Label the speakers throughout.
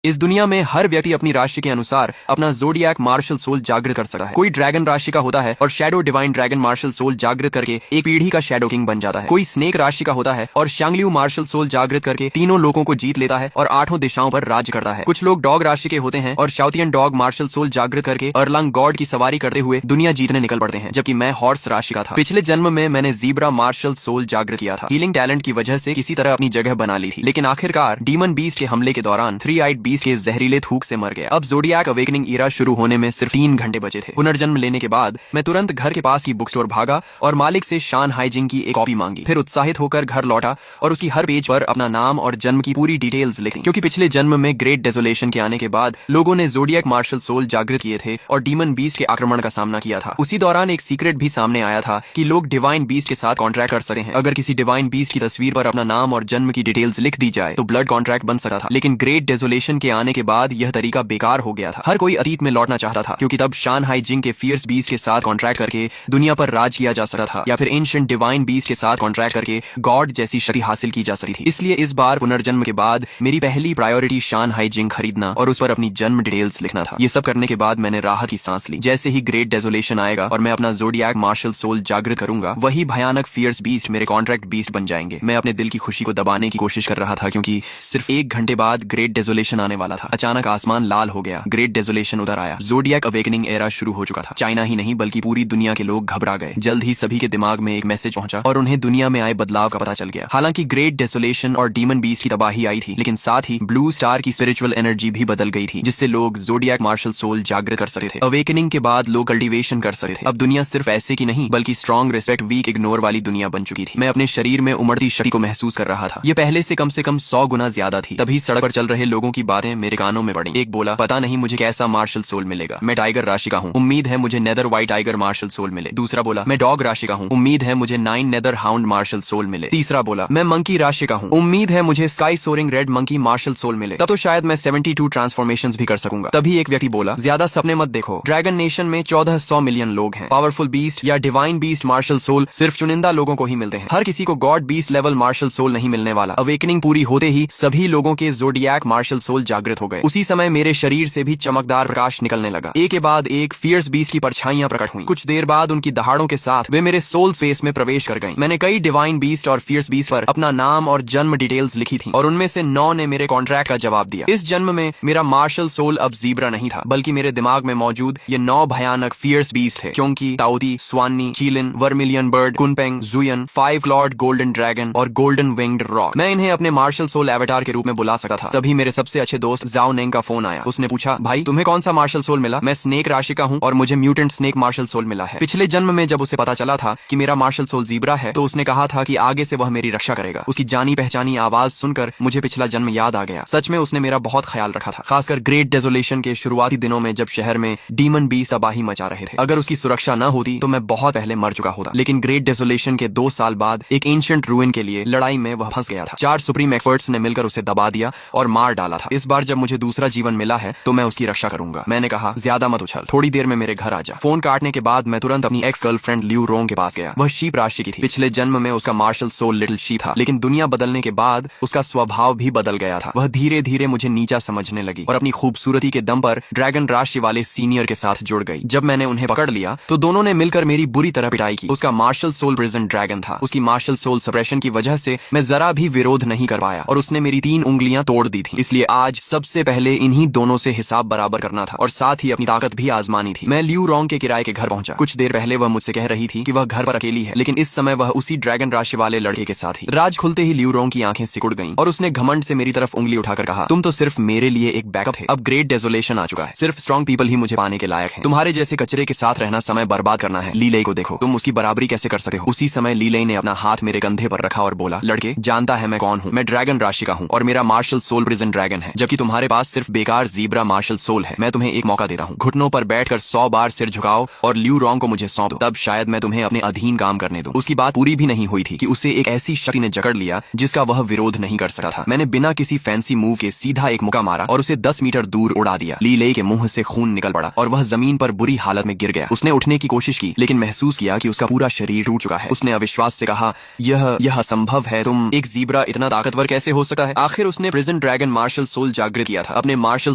Speaker 1: इस दुनिया में हर व्यक्ति अपनी राशि के अनुसार अपना ज़ोडिएक मार्शल सोल जागृत कर सकता है। कोई ड्रैगन राशि का होता है और shadow divine dragon martial soul जागृत करके एक पीढ़ी का शैडो किंग बन जाता है। कोई स्नेक राशि का होता है और शांगलियू मार्शल सोल जागृत करके तीनों लोगों को जीत लेता है और 8 दिशाओं पर राज्य करता है। कुछ लोग डॉग राशि के होते हैं और शाउतियन डॉग मार्शल सोल जागृत करके अर्लांग गॉड की सवारी करते हुए दुनिया जीतने निकल पड़ते हैं, जबकि मैं हॉर्स राशि का था। पिछले जन्म में मैंने ज़ीब्रा मार्शल सोल जागृत किया था। हीलिंग टैलेंट की वजह से किसी तरह अपनी जगह बना ली थी, लेकिन आखिरकार डीमन बीस्ट के हमले के दौरान 3-आइड बीस्ट के जहरीले थूक से मर गया। अब ज़ोडिएक अवेकनिंग ईरा शुरू होने में सिर्फ 3 घंटे बचे थे। पुनर्जन्म लेने के बाद मैं तुरंत घर के पास की बुक स्टोर भागा और मालिक से शान हाइजिंग की एक कॉपी मांगी। फिर उत्साहित होकर घर लौटा और उसकी हर पेज पर अपना नाम और जन्म की पूरी डिटेल्स लिखी, क्योंकि पिछले जन्म में ग्रेट डेसोलेशन के आने के बाद लोगों ने ज़ोडिएक मार्शल सोल जागृत किए थे और डीमन बीस्ट के आक्रमण का सामना किया था। उसी दौरान एक सीक्रेट भी सामने आया था कि लोग डिवाइन बीस्ट के साथ कॉन्ट्रैक्ट कर सकते हैं। अगर किसी डिवाइन बीस्ट की तस्वीर पर अपना नाम और जन्म की डिटेल्स लिख दी जाए तो ब्लड कॉन्ट्रैक्ट बन सकता था, लेकिन ग्रेट डेसोलेशन के आने के बाद यह तरीका बेकार हो गया था। हर कोई अतीत में लौटना चाहता था, क्योंकि तब शान हाइजिंग के फियर्स बीस्ट के साथ कॉन्ट्रैक्ट करके दुनिया पर राज किया जा सकता था, या फिर एंशिएंट डिवाइन बीस्ट के साथ कॉन्ट्रैक्ट करके गॉड जैसी शक्ति हासिल की जा सकती थी। इसलिए इस बार पुनर्जन्म के बाद मेरी पहली प्रायोरिटी शान हाइजिंग खरीदना और उस पर अपनी जन्म डिटेल्स लिखना था। ये सब करने के बाद मैंने राहत की सांस ली। जैसे ही ग्रेट डेसोलेशन आएगा और मैं अपना ज़ोडिएक मार्शल सोल जागृत करूंगा, वही भयानक फियर्स बीस्ट मेरे कॉन्ट्रैक्ट बीस्ट बन जाएंगे। मैं अपने दिल की खुशी को दबाने की कोशिश कर रहा था, क्योंकि सिर्फ 1 घंटे बाद ग्रेट डेसोलेशन आने वाला था। अचानक आसमान लाल हो गया, ग्रेट डेसोलेशन उतर आया। ज़ोडिएक अवेकनिंग एरा शुरू हो चुका था। चाइना ही नहीं बल्कि पूरी दुनिया के लोग घबरा गए। जल्द ही सभी के दिमाग में एक मैसेज पहुंचा और उन्हें दुनिया में आए बदलाव का पता चल गया। हालांकि ग्रेट डेसोलेशन और डीमन बीस्ट की तबाही आई थी, लेकिन साथ ही ब्लू स्टार की स्पिरिचुअल एनर्जी भी बदल गई थी, जिससे लोग ज़ोडिएक मार्शल सोल जागृत कर सकते थे। अवेकनिंग के बाद लोग कल्टीवेशन कर सकते थे। अब दुनिया सिर्फ ऐसे की नहीं बल्कि स्ट्रॉन्ग, रिस्पेक्ट, वीक, इग्नोर वाली दुनिया बन चुकी थी। मैं अपने शरीर में उमड़ती शक्ति को महसूस कर रहा था। ये पहले से कम 100 गुना ज्यादा थी। तभी सड़क पर चल रहे लोगों की बातें मेरे कानों में पड़ी। एक बोला, पता नहीं मुझे कैसा मार्शल सोल मिलेगा, मैं टाइगर राशि का हूँ, उम्मीद है मुझे nether white tiger martial soul मिले। दूसरा बोला, मैं डॉग राशि का हूँ, उम्मीद है मुझे 9 नेदर हाउंड मार्शल सोल मिले। तीसरा बोला, मैं मंकी राशि का हूँ, उम्मीद है मुझे sky soaring red monkey martial soul मिले। तब तो शायद मैं 72 ट्रांसफॉर्मेशंस भी कर सकूंगा। तभी एक व्यक्ति बोला, ज्यादा सपने मत देखो, ड्रैगन नेशन में 1400 मिलियन लोग हैं। पावरफुल बीस्ट या डिवाइन बीस्ट मार्शल सोल सिर्फ चुनिंदा लोगों को ही मिलते हैं। हर किसी को god beast level martial soul नहीं मिलने वाला। अवेकनिंग पूरी होते ही सभी लोगों के ज़ोडिएक मार्शल सोल जागृत हो गए। उसी समय मेरे शरीर से भी चमकदार प्रकाश निकलने लगा। एक के बाद एक फियर्स बीस्ट की परछाइयां प्रकट हुई। कुछ देर बाद उनकी दहाड़ों के साथ वे मेरे सोल स्पेस में प्रवेश कर गईं। मैंने कई डिवाइन बीस्ट और फियर्स बीस्ट पर अपना नाम और जन्म डिटेल्स लिखी थी और उनमें से 9 ने मेरे कॉन्ट्रैक्ट का जवाब दिया। इस जन्म में मेरा मार्शल सोल अब ज़ीब्रा नहीं था, बल्कि मेरे दिमाग में मौजूद ये 9 भयानक फियर्स बीस्ट थे, क्योंकि Taotie, Suanni, Qilin, vermilion bird, Kunpeng, Zhuyan, 5 lord golden dragon और गोल्डन विंग्ड रॉक। मैं इन्हें अपने मार्शल सोल एवेटार के रूप में बुला सकता था। तभी मेरे सबसे अच्छे दोस्त जाओ नेंग का फोन आया। उसने पूछा, भाई तुम्हें कौन सा मार्शल सोल मिला? मैं स्नेक राशि का हूँ और मुझे म्यूटेंट स्नेक मार्शल सोल मिला है। पिछले जन्म में जब उसे पता चला था कि मेरा मार्शल सोल ज़ीब्रा है, तो उसने कहा था कि आगे से वह मेरी रक्षा करेगा। उसकी जानी पहचानी आवाज सुनकर मुझे पिछला जन्म याद आ गया। सच में उसने मेरा बहुत ख्याल रखा था, खासकर ग्रेट डेसोलेशन के शुरुआती दिनों में जब शहर में डीमन बीस्ट तबाही मचा रहे थे। अगर उसकी सुरक्षा न होती तो मैं बहुत पहले मर चुका होता। लेकिन ग्रेट डेसोलेशन के 2 साल बाद एक एंशिएंट रूइन के लिए लड़ाई में वह फंस गया था। 4 सुप्रीम एक्सपर्ट्स ने मिलकर उसे दबा दिया और मार डाला था। इस बार जब मुझे दूसरा जीवन मिला है तो मैं उसकी रक्षा करूंगा। मैंने कहा, ज्यादा मत उछल, थोड़ी देर में मेरे घर आ जा। फोन काटने के बाद मैं तुरंत अपनी एक्स गर्लफ्रेंड लियू रोंग के पास गया। वह शीप राशि की थी। पिछले जन्म में उसका मार्शल सोल लिटिल शीप था, लेकिन दुनिया बदलने के बाद उसका स्वभाव भी बदल गया था। वह धीरे धीरे मुझे नीचा समझने लगी और अपनी खूबसूरती के दम पर ड्रैगन राशि वाले सीनियर के साथ जुड़ गई। जब मैंने उन्हें पकड़ लिया तो दोनों ने मिलकर मेरी बुरी तरह पिटाई की। उसका मार्शल सोल प्रिजन ड्रैगन था। उसकी मार्शल सोल सप्रेशन की वजह से मैं जरा भी विरोध नहीं कर पाया और उसने मेरी 3 उंगलियां तोड़ दी थी। इसलिए आज सबसे पहले इन्हीं दोनों से हिसाब बराबर करना था और साथ ही अपनी ताकत भी आजमानी थी। मैं लियू रोंग के किराए के घर पहुंचा। कुछ देर पहले वह मुझसे कह रही थी कि वह घर पर अकेली है, लेकिन इस समय वह उसी ड्रैगन राशि वाले लड़के के साथ ही। राज खुलते ही लियू रोंग की आंखें सिकुड़ गईं और उसने घमंड से मेरी तरफ उंगली उठाकर कहा, तुम तो सिर्फ मेरे लिए एक बैकअप थे। अब ग्रेट डेसोलेशन आ चुका है, सिर्फ स्ट्रॉन्ग पीपल ही मुझे पाने के लायक हैं। तुम्हारे जैसे कचरे के साथ रहना समय बर्बाद करना है। लीले को देखो, तुम उसकी बराबरी कैसे कर सकते हो? उसी समय लीले ने अपना हाथ मेरे कंधे पर रखा और बोला, लड़के, जानता है मैं कौन हूँ? मैं ड्रैगन राशि का हूँ और मेरा मार्शल सोल प्रिजन ड्रैगन है, जबकि तुम्हारे पास सिर्फ बेकार ज़ीब्रा मार्शल सोल है। मैं तुम्हें एक मौका देता हूँ, घुटनों पर बैठकर 100 बार सिर झुकाओ और लियू रोंग को मुझे सौंप दो, तब शायद मैं तुम्हें अपने अधीन काम करने दूं। उसकी बात पूरी भी नहीं हुई थी कि उसे एक ऐसी शक्ति ने जकड़ लिया जिसका वह विरोध नहीं कर सकता था। मैंने बिना किसी फैंसी मूव के सीधा एक मुक्का मारा और उसे 10 मीटर दूर उड़ा दिया। लीले के मुंह से खून निकल पड़ा और वह जमीन पर बुरी हालत में गिर गया। उसने उठने की कोशिश की, लेकिन महसूस किया कि उसका पूरा शरीर टूट चुका है। उसने अविश्वास से कहा, यह असंभव है, तुम एक ज़ीब्रा इतना ताकतवर कैसे हो सकता है? आखिर उसने prison dragon martial soul soul जागृत किया था। अपने मार्शल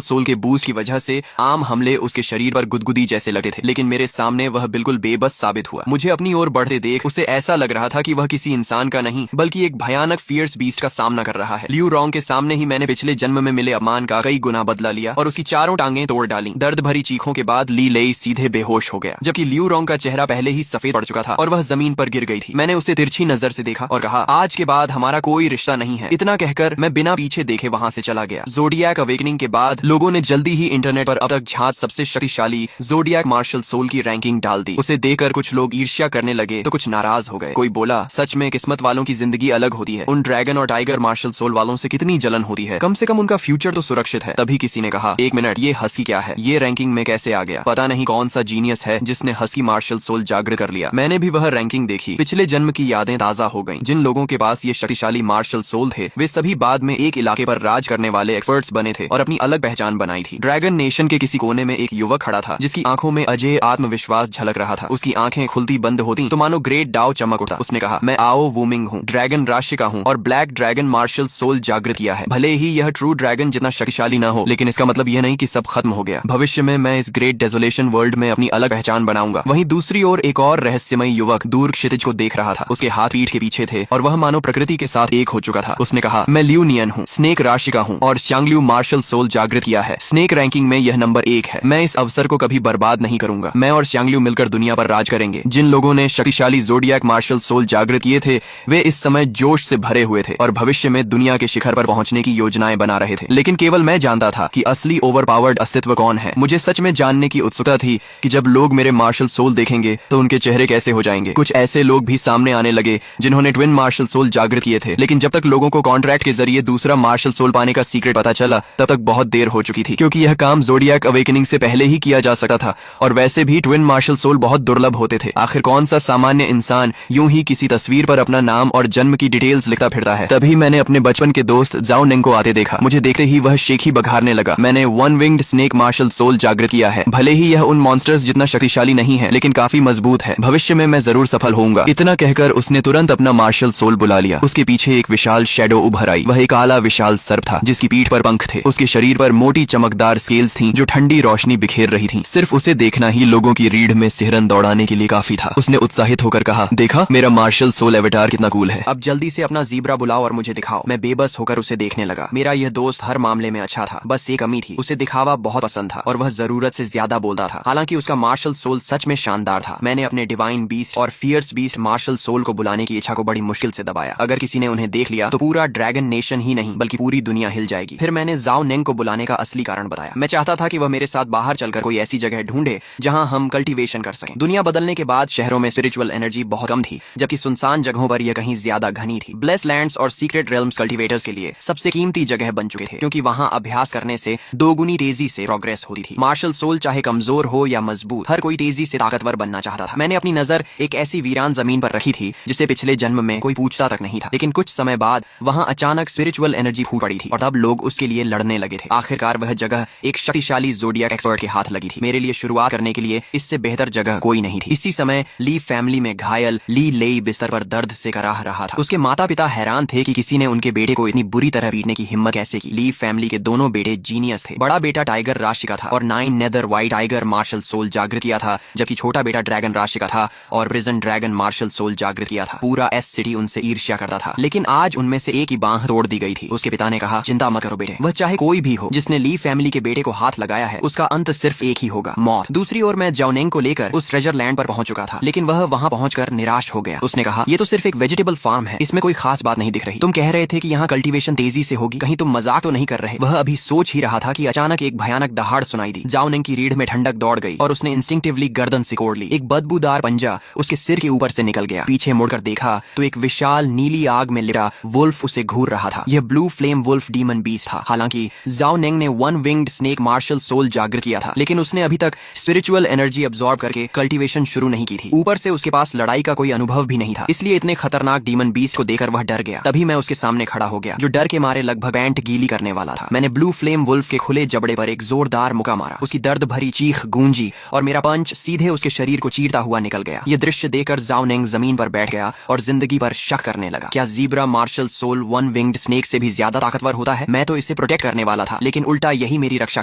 Speaker 1: सोल के बूस्ट की वजह से आम हमले उसके शरीर पर गुदगुदी जैसे लगे थे, लेकिन मेरे सामने वह बिल्कुल बेबस साबित हुआ। मुझे अपनी ओर बढ़ते देख उसे ऐसा लग रहा था कि वह किसी इंसान का नहीं बल्कि एक भयानक फियर्स बीस्ट का सामना कर रहा है। लियू रोंग के सामने ही मैंने पिछले जन्म में मिले अपमान का कई गुना बदला लिया और उसकी चारों टांगें तोड़ डाली। दर्द भरी चीखों के बाद ली लेई सीधे बेहोश हो गया, जबकि लियू रोंग का चेहरा पहले ही सफेद पड़ चुका था और वह जमीन पर गिर गई थी। मैंने उसे तिरछी नजर से देखा और कहा, आज के बाद हमारा कोई रिश्ता नहीं है। इतना कहकर मैं बिना पीछे देखे वहां से चला गया। ज़ोडिएक अवेकनिंग के बाद लोगों ने जल्दी ही इंटरनेट पर अब तक झांत सबसे शक्तिशाली ज़ोडिएक मार्शल सोल की रैंकिंग डाल दी। उसे देखकर कुछ लोग ईर्ष्या करने लगे तो कुछ नाराज हो गए। कोई बोला, सच में किस्मत वालों की जिंदगी अलग होती है। उन ड्रैगन और टाइगर मार्शल सोल वालों से कितनी जलन होती है, कम से कम उनका फ्यूचर तो सुरक्षित है। तभी किसी ने कहा, एक मिनट, ये हस्की क्या है? ये रैंकिंग में कैसे आ गया? पता नहीं कौन सा जीनियस है जिसने हस्की मार्शल सोल जागृत कर लिया। मैंने भी वह रैंकिंग देखी। पिछले जन्म की यादें ताजा हो गईं। जिन लोगों के पास ये शक्तिशाली मार्शल सोल थे वे सभी बाद में एक इलाके पर राज करने वाले एक्सपर्ट्स बने थे और अपनी अलग पहचान बनाई थी। ड्रैगन नेशन के किसी कोने में एक युवक खड़ा था जिसकी आंखों में अजय आत्मविश्वास झलक रहा था। उसकी आंखें खुलती बंद होती तो मानो ग्रेट डाउ चमक उठता। उसने कहा, मैं आओ वूमिंग हूँ, ड्रैगन राशि का हूँ और ब्लैक ड्रैगन मार्शल सोल जागृत किया है। भले ही यह ट्रू ड्रैगन जितना शक्तिशाली न हो, लेकिन इसका मतलब यह नहीं कि सब खत्म हो गया। भविष्य में मैं इस ग्रेट डेजोलेशन वर्ल्ड में अपनी अलग पहचान बनाऊंगा। वहीं दूसरी ओर एक और रहस्यमय युवक दूर क्षितिज को देख रहा था। उसके हाथ पीठ के पीछे थे और वह मानो प्रकृति के साथ एक हो चुका था। उसने कहा, मैं लियू नियन हूँ, स्नेक राशि का हूँ और शांगलियू मार्शल सोल जागृत किया है। स्नेक रैंकिंग में यह नंबर 1 है। मैं इस अवसर को कभी बर्बाद नहीं करूंगा। मैं और शांगलियू मिलकर दुनिया पर राज करेंगे। जिन लोगों ने शक्तिशाली ज़ोडिएक मार्शल सोल जागृत किए थे वे इस समय जोश से भरे हुए थे और भविष्य में दुनिया के शिखर पर पहुंचने की योजनाएं बना रहे थे। लेकिन केवल मैं जानता था कि असली ओवरपावर्ड अस्तित्व कौन है। मुझे सच में जानने की उत्सुकता थी कि जब लोग मेरे मार्शल सोल देखेंगे तो उनके चेहरे कैसे हो जाएंगे। कुछ ऐसे लोग भी सामने आने लगे जिन्होंने ट्विन मार्शल सोल जागृत किए थे, लेकिन जब तक लोगों को कॉन्ट्रैक्ट के जरिए दूसरा मार्शल सोल पाने का सीक्रेट पता चला तब तक बहुत देर हो चुकी थी, क्योंकि यह काम ज़ोडिएक अवेकनिंग से पहले ही किया जा सकता था और वैसे भी ट्विन मार्शल सोल बहुत दुर्लभ होते थे। आखिर कौन सा सामान्य इंसान यूं ही किसी तस्वीर पर अपना नाम और जन्म की डिटेल्स लिखता फिरता है। तभी मैंने अपने बचपन के दोस्त जाओ निंग को आते देखा। मुझे देखते ही वह शेखी बघारने लगा। मैंने one winged snake martial soul जागृत किया है। भले ही यह उन मॉन्स्टर्स जितना शक्तिशाली नहीं है, लेकिन काफी मजबूत है। भविष्य में मैं जरूर सफल होऊंगा। इतना कहकर उसने तुरंत अपना मार्शल सोल बुला लिया। उसके पीछे एक विशाल शैडो उभर आई। वह एक काला विशाल सर्प था जिसकी पीठ पर पंख थे। उसके शरीर पर मोटी चमकदार स्केल्स थीं जो ठंडी रोशनी बिखेर रही थीं। सिर्फ उसे देखना ही लोगों की रीढ़ में सिहरन दौड़ाने के लिए काफी था। उसने उत्साहित होकर कहा, देखा मेरा मार्शल सोल एवेटार कितना कूल है। अब जल्दी से अपना ज़ीब्रा बुलाओ और मुझे दिखाओ। मैं बेबस होकर उसे देखने लगा। मेरा यह दोस्त हर मामले में अच्छा था, बस एक कमी थी, उसे दिखावा बहुत पसंद था और वह जरूरत से ज्यादा बोलता था। हालांकि उसका मार्शल सोल सच में शानदार था। मैंने अपने डिवाइन बीस्ट और फियर्स बीस्ट मार्शल सोल को बुलाने की इच्छा को बड़ी मुश्किल से दबाया। अगर किसी ने उन्हें देख लिया तो पूरा ड्रैगन नेशन ही नहीं बल्कि पूरी दुनिया हिल जाएगी। फिर मैंने जाओ निंग को बुलाने का असली कारण बताया। मैं चाहता था कि वह मेरे साथ बाहर चलकर कोई ऐसी जगह ढूंढे जहां हम कल्टीवेशन कर सकें। दुनिया बदलने के बाद शहरों में स्पिरिचुअल एनर्जी बहुत कम थी, जबकि सुनसान जगहों पर यह कहीं ज्यादा घनी थी। ब्लेस लैंड्स और सीक्रेट रेल्म्स कल्टीवेटर्स के लिए सबसे कीमती जगह बन चुके थे, क्योंकि वहां अभ्यास करने से दोगुनी तेजी से प्रोग्रेस होती थी। मार्शल सोल चाहे कमजोर हो या मजबूत, हर कोई तेजी से ताकतवर बनना चाहता था। मैंने अपनी नजर एक ऐसी वीरान जमीन पर रखी थी जिसे पिछले जन्म में कोई पूछता तक नहीं था, लेकिन कुछ समय बाद वहां अचानक स्पिरिचुअल एनर्जी फूट पड़ी थी और तब लोग उसके लिए लड़ने लगे थे। आखिरकार वह जगह एक शक्तिशाली ज़ोडिएक एक्सपर्ट के हाथ लगी थी। मेरे लिए शुरुआत करने के लिए इससे बेहतर जगह कोई नहीं थी। इसी समय ली फैमिली में घायल ली लेई बिस्तर पर दर्द से कराह रहा था। उसके माता पिता हैरान थे कि किसी ने उनके बेटे को इतनी बुरी तरह पीटने की हिम्मत कैसे की। ली फैमिली के दोनों बेटे जीनियस थे। बड़ा बेटा टाइगर राशि का था और 9 nether white tiger martial soul जागृत किया था, जबकि छोटा बेटा ड्रैगन राशि का था और प्रिजन ड्रैगन मार्शल सोल जागृत किया था। पूरा एस सिटी उनसे ईर्ष्या करता था, लेकिन आज उनमें से एक ही बांह तोड़ दी गई थी। उसके पिता ने कहा, चिंता मत करो बेटे, वह चाहे कोई भी हो जिसने ली फैमिली के बेटे को हाथ लगाया है उसका अंत सिर्फ एक ही होगा, मौत। दूसरी ओर मैं जाओनिंग को लेकर उस ट्रेजर लैंड पर पहुंच चुका था, लेकिन वह वहां पहुंचकर निराश हो गया। उसने कहा, ये तो सिर्फ एक वेजिटेबल फार्म है, इसमें कोई खास बात नहीं दिख रही। तुम कह रहे थे कि यहाँ कल्टीवेशन तेजी से होगी, कहीं तुम मजाक तो नहीं कर रहे? वह अभी सोच ही रहा था कि अचानक एक भयानक दहाड़ सुनाई दी। जाओनिंग की रीढ़ में ठंडक दौड़ गई और उसने इंस्टिंक्टिवली गर्दन सिकोड़ ली। एक बदबूदार पंजा उसके सिर के ऊपर से निकल गया। पीछे मुड़कर देखा तो एक विशाल नीली आग में लिपटा वुल्फ उसे घूर रहा था। यह blue flame wolf demon beast था। हालांकि जाओ निंग ने one winged snake martial soul जागृत किया था, लेकिन उसने अभी तक स्पिरिचुअल एनर्जी अब्सॉर्ब करके कल्टीवेशन शुरू नहीं की थी। ऊपर से उसके पास लड़ाई का कोई अनुभव भी नहीं था, इसलिए इतने खतरनाक डीमन बीस्ट को देखकर वह डर गया। तभी मैं उसके सामने खड़ा हो गया, जो डर के मारे लगभग पैंट गीली करने वाला था। मैंने ब्लू फ्लेम वुल्फ के खुले जबड़े पर एक जोरदार मुक्का मारा। उसकी दर्द भरी चीख गूंजी और मेरा पंच सीधे उसके शरीर को चीरता हुआ निकल गया। यह दृश्य देखकर जाओ निंग जमीन पर बैठ गया और जिंदगी पर शक करने लगा। क्या zebra martial soul one winged snake से भी ज्यादा ताकतवर होता है? मैं तो से प्रोटेक्ट करने वाला था, लेकिन उल्टा यही मेरी रक्षा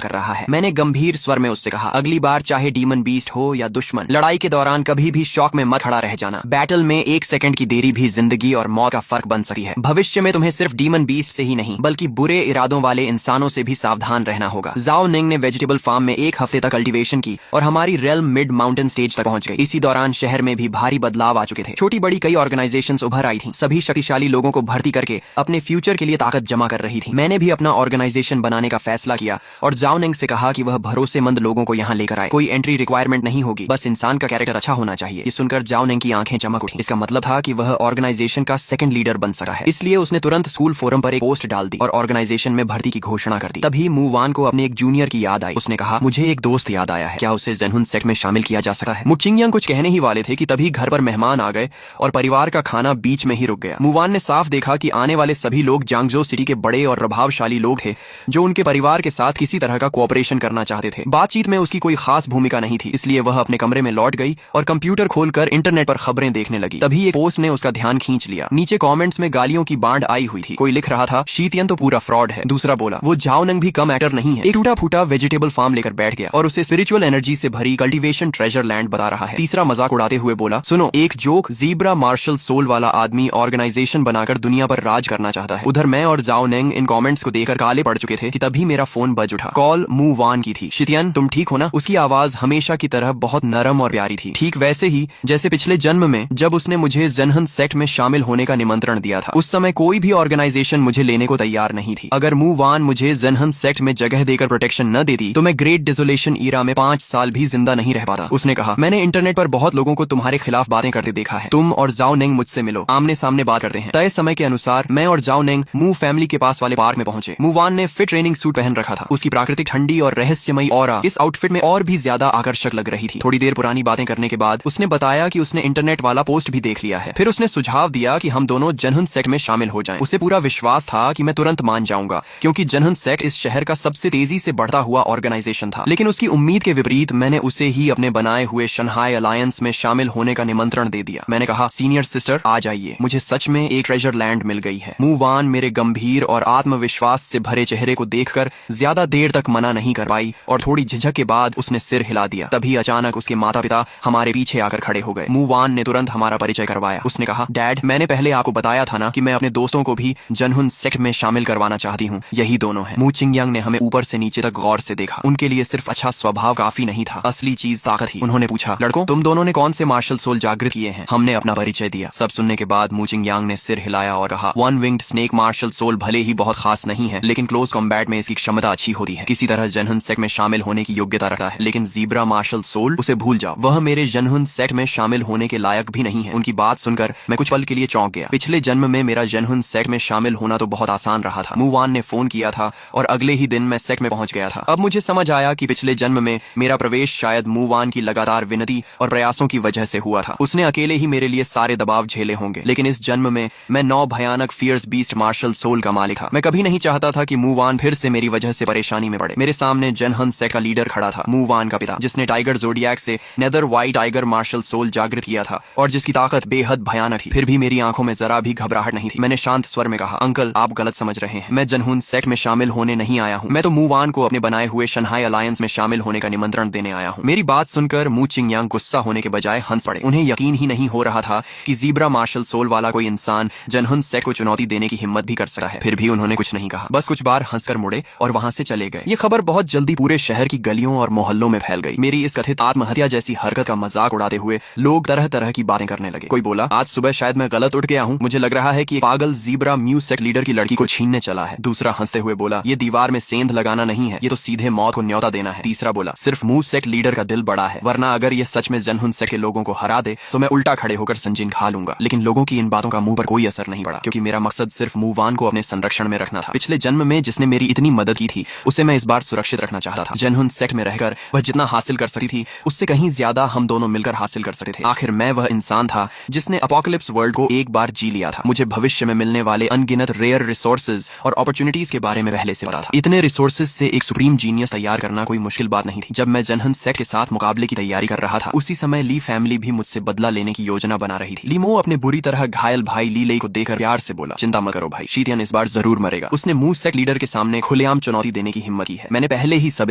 Speaker 1: कर रहा है। मैंने गंभीर स्वर में उससे कहा, अगली बार चाहे डीमन बीस्ट हो या दुश्मन, लड़ाई के दौरान कभी भी शौक में मत खड़ा रह जाना। बैटल में 1 सेकंड की देरी भी जिंदगी और मौत का फर्क बन सकती है। भविष्य में तुम्हें सिर्फ डीमन बीस्ट से ही नहीं बल्कि बुरे इरादों वाले इंसानों से भी सावधान रहना होगा। जाओ निंग ने वेजिटेबल फार्म में 1 हफ्ते तक कल्टीवेशन की और हमारी रेल्म मिड माउंटेन स्टेज तक पहुंच गई। इसी दौरान शहर में भी भारी बदलाव आ चुके थे। छोटी बड़ी कई ऑर्गेनाइजेशंस उभर आई थीं। सभी शक्तिशाली लोगों को भर्ती करके अपने फ्यूचर के लिए ताकत जमा कर रही थी। मैंने भी अपना ऑर्गेनाइजेशन बनाने का फैसला किया और जाओ निंग से कहा कि वह भरोसेमंद लोगों को यहाँ लेकर आए। कोई एंट्री रिक्वायरमेंट नहीं होगी, बस इंसान का कैरेक्टर अच्छा होना चाहिए। ये सुनकर जाओ निंग की आंखें चमक उठी। इसका मतलब था कि वह ऑर्गेनाइजेशन का सेकंड लीडर बन सकता है। इसलिए उसने तुरंत स्कूल फोरम पर एक पोस्ट डाल दी और ऑर्गेनाइजेशन में भर्ती की घोषणा कर दी। तभी मूवान को अपने एक जूनियर की याद आई। उसने कहा, मुझे एक दोस्त याद आया है, क्या उसे जेनहुन सेक्ट में शामिल किया जा सकता है? मुचिंगयांग कुछ कहने ही वाले थे कि तभी घर पर मेहमान आ गए और परिवार का खाना बीच में ही रुक गया। मूवान ने साफ देखा कि आने वाले सभी लोग जांगजो सिटी के बड़े और प्रभावशाली लोग थे जो उनके परिवार के साथ किसी तरह का कोऑपरेशन करना चाहते थे। बातचीत में उसकी कोई खास भूमिका नहीं थी, इसलिए वह अपने कमरे में लौट गई और कंप्यूटर खोलकर इंटरनेट पर खबरें देखने लगी। तभी एक पोस्ट ने उसका ध्यान खींच लिया। नीचे कमेंट्स में गालियों की बाढ़ आई हुई थी। कोई लिख रहा था, शीतियन तो पूरा फ्रॉड है। दूसरा बोला, वो जाओ निंग भी कम एक्टर नहीं है। एक टूटा फूटा वेजिटेबल फार्म लेकर बैठ गया और उसे स्पिरिचुअल एनर्जी से भरी कल्टीवेशन ट्रेजर लैंड बता रहा है। तीसरा मजाक उड़ाते हुए बोला, सुनो, एक जोक, ज़ीब्रा मार्शल सोल वाला आदमी ऑर्गेनाइजेशन बनाकर दुनिया पर राज करना चाहता है। उधर मैं और जाओ निंग इन कमेंट्स को देखकर काले पड़ चुके थे कि तभी मेरा फोन बज उठा। कॉल मूवान की थी। शीतियन, तुम ठीक हो ना? उसकी आवाज हमेशा की तरह बहुत नरम और प्यारी थी, ठीक वैसे ही जैसे पिछले जन्म में जब उसने मुझे जेनहुन सेक्ट में शामिल होने का निमंत्रण दिया था। उस समय कोई भी ऑर्गेनाइजेशन मुझे लेने को तैयार नहीं थी। अगर मूवान मुझे जेनहुन सेक्ट में जगह देकर प्रोटेक्शन न देती तो मैं ग्रेट डिसोलेशन ईरा में 5 साल भी जिंदा नहीं रह पाता। उसने कहा, मैंने इंटरनेट पर बहुत लोगों को तुम्हारे खिलाफ बातें करते देखा है। तुम और जाओ निंग मुझसे मिलो, आमने सामने बात करते हैं। तय समय के अनुसार मैं और जाओ निंग मू फैमिली के पास वाले पार्क में पहुंचे। मूवान ने फिट ट्रेनिंग सूट पहन रखा था। उसकी प्राकृतिक ठंडी और रहस्यमयी ऑरा इस आउटफिट में और भी ज्यादा आकर्षक लग रही थी। थोड़ी देर पुरानी बातें करने के बाद उसने बताया कि उसने इंटरनेट वाला पोस्ट भी देख लिया है। फिर उसने सुझाव दिया कि हम दोनों जेनहुन सेक्ट में शामिल हो जाएं। उसे पूरा विश्वास था कि मैं तुरंत मान जाऊंगा, क्योंकि जेनहुन सेक्ट इस शहर का सबसे तेजी से बढ़ता हुआ ऑर्गेनाइजेशन था। लेकिन उसकी उम्मीद के विपरीत मैंने उसे ही अपने बनाए हुए शंघाई अलायंस में शामिल होने का निमंत्रण दे दिया। मैंने कहा, सीनियर सिस्टर, आ जाइए, मुझे सच में एक ट्रेजर लैंड मिल गई है। मूवान मेरे गंभीर और आत्मविश्वास से भरे चेहरे को देखकर ज्यादा देर तक मना नहीं कर पाई और थोड़ी झिझक के बाद उसने सिर हिला दिया। तभी अचानक उसके माता पिता हमारे पीछे आकर खड़े हो गए। मूवान ने तुरंत हमारा परिचय करवाया। उसने कहा, डैड, मैंने पहले आपको बताया था ना कि मैं अपने दोस्तों को भी जेनहुन सेक्ट में शामिल करवाना चाहती हूँ। यही दोनों हैं। मुचिंगयांग ने हमें ऊपर से नीचे तक गौर से देखा। उनके लिए सिर्फ अच्छा स्वभाव काफी नहीं था, असली चीज ताकत थी। उन्होंने पूछा, लड़कों, तुम दोनों ने कौन से मार्शल सोल जागृत किए हैं? हमने अपना परिचय दिया। सब सुनने के बाद मुचिंगयांग ने सिर हिलाया और कहा, one winged snake martial soul भले ही बहुत खास नहीं है, लेकिन क्लोज कॉम्बैट में इसकी क्षमता अच्छी होती है। किसी तरह जेनहुन सेक्ट में शामिल होने की योग्यता रखता है। लेकिन ज़ीब्रा मार्शल सोल, उसे भूल जाओ, वह मेरे जेनहुन सेक्ट में शामिल होने के लायक भी नहीं है। उनकी बात सुनकर मैं कुछ पल के लिए चौंक गया। पिछले जन्म में मेरा जेनहुन सेक्ट में शामिल होना तो बहुत आसान रहा था। मूवान ने फोन किया था और अगले ही दिन मैं सेक्ट में पहुंच गया था। अब मुझे समझ आया कि पिछले जन्म में मेरा प्रवेश शायद मूवान की लगातार विनती और प्रयासों की वजह से हुआ था। उसने अकेले ही मेरे लिए सारे दबाव झेले होंगे। लेकिन इस जन्म में मैं 9 भयानक फियर्स बीस्ट मार्शल सोल का मालिक था। मैं कभी नहीं चाहता था कि मूवान फिर से मेरी वजह से परेशानी में पड़े। मेरे सामने जेनहुन सेक्ट का लीडर खड़ा था, मूवान का पिता, जिसने टाइगर जोडियाक से nether white tiger martial soul जागृत किया था और जिसकी ताकत बेहद भयानक थी। फिर भी मेरी आंखों में जरा भी घबराहट नहीं थी। मैंने शांत स्वर में कहा, अंकल, आप गलत समझ रहे हैं। मैं जेनहुन सेक्ट में शामिल होने नहीं आया हूँ। मैं तो मूवान को अपने बनाए हुए शंघाई अलायंस में शामिल होने का निमंत्रण देने आया हूँ। मेरी बात सुनकर मुचिंगयांग गुस्सा होने के बजाय हंस पड़े। उन्हें यकीन ही नहीं हो रहा था कि ज़ीब्रा मार्शल सोल वाला कोई इंसान जेनहुन सेक्ट को चुनौती देने की हिम्मत भी कर सकता है। फिर भी उन्होंने कुछ नहीं कहा, बस कुछ बार हंसकर मुड़े और वहां से चले गए। ये खबर बहुत जल्दी पूरे शहर की गलियों और मोहल्लों में फैल गई। मेरी इस कथित आत्महत्या जैसी हरकत का मजाक उड़ाते हुए लोग तरह तरह की बातें करने लगे। कोई बोला, आज सुबह शायद मैं गलत उठ गया हूँ, मुझे लग रहा है कि पागल ज़ीब्रा म्यू सेक्ट लीडर की लड़की को छीनने चला है। दूसरा हंसते हुए बोला, ये दीवार में सेंध लगाना नहीं है, ये तो सीधे मौत को न्योता देना है। तीसरा बोला, सिर्फ म्यू सेक्ट लीडर का दिल बड़ा है, वरना अगर ये सच में जेनहुन सेक्ट के लोगों को हरा दे तो मैं उल्टा खड़े होकर संजीन खा लूंगा। लेकिन लोगों की इन बातों का मुंह पर कोई असर नहीं पड़ा, क्योंकि मेरा मकसद सिर्फ मूवान को अपने संरक्षण में रखना था। पिछले जन्म में जिसने मेरी इतनी मदद की थी उसे मैं इस बार सुरक्षित रखना चाहता था। जेनहुन सेक्ट में रहकर वह जितना हासिल कर सकती थी उससे कहीं ज्यादा हम दोनों मिलकर हासिल कर सकते थे। आखिर मैं वह इंसान था जिसने अपोकलिप्स वर्ल्ड को एक बार जी लिया था। मुझे भविष्य में मिलने वाले अनगिनत रेयर रिसोर्सेज और अपॉर्चुनिटीज के बारे में पहले से पता था। इतने रिसोर्सेज से एक सुप्रीम जीनियस तैयार करना कोई मुश्किल बात नहीं थी। जब मैं जेनहुन सेक्ट के साथ मुकाबले की तैयारी कर रहा था उसी समय ली फैमिली भी मुझसे बदला लेने की योजना बना रही थी। लीमो अपने बुरी तरह घायल भाई ली लेई को देखकर प्यार से बोला, चिंता मत करो भाई, शीतियन इस बार जरूर मरेगा। उसने मुंह सेक्ट लीडर के सामने खुलेआम चुनौती देने की हिम्मत की है। मैंने पहले ही सब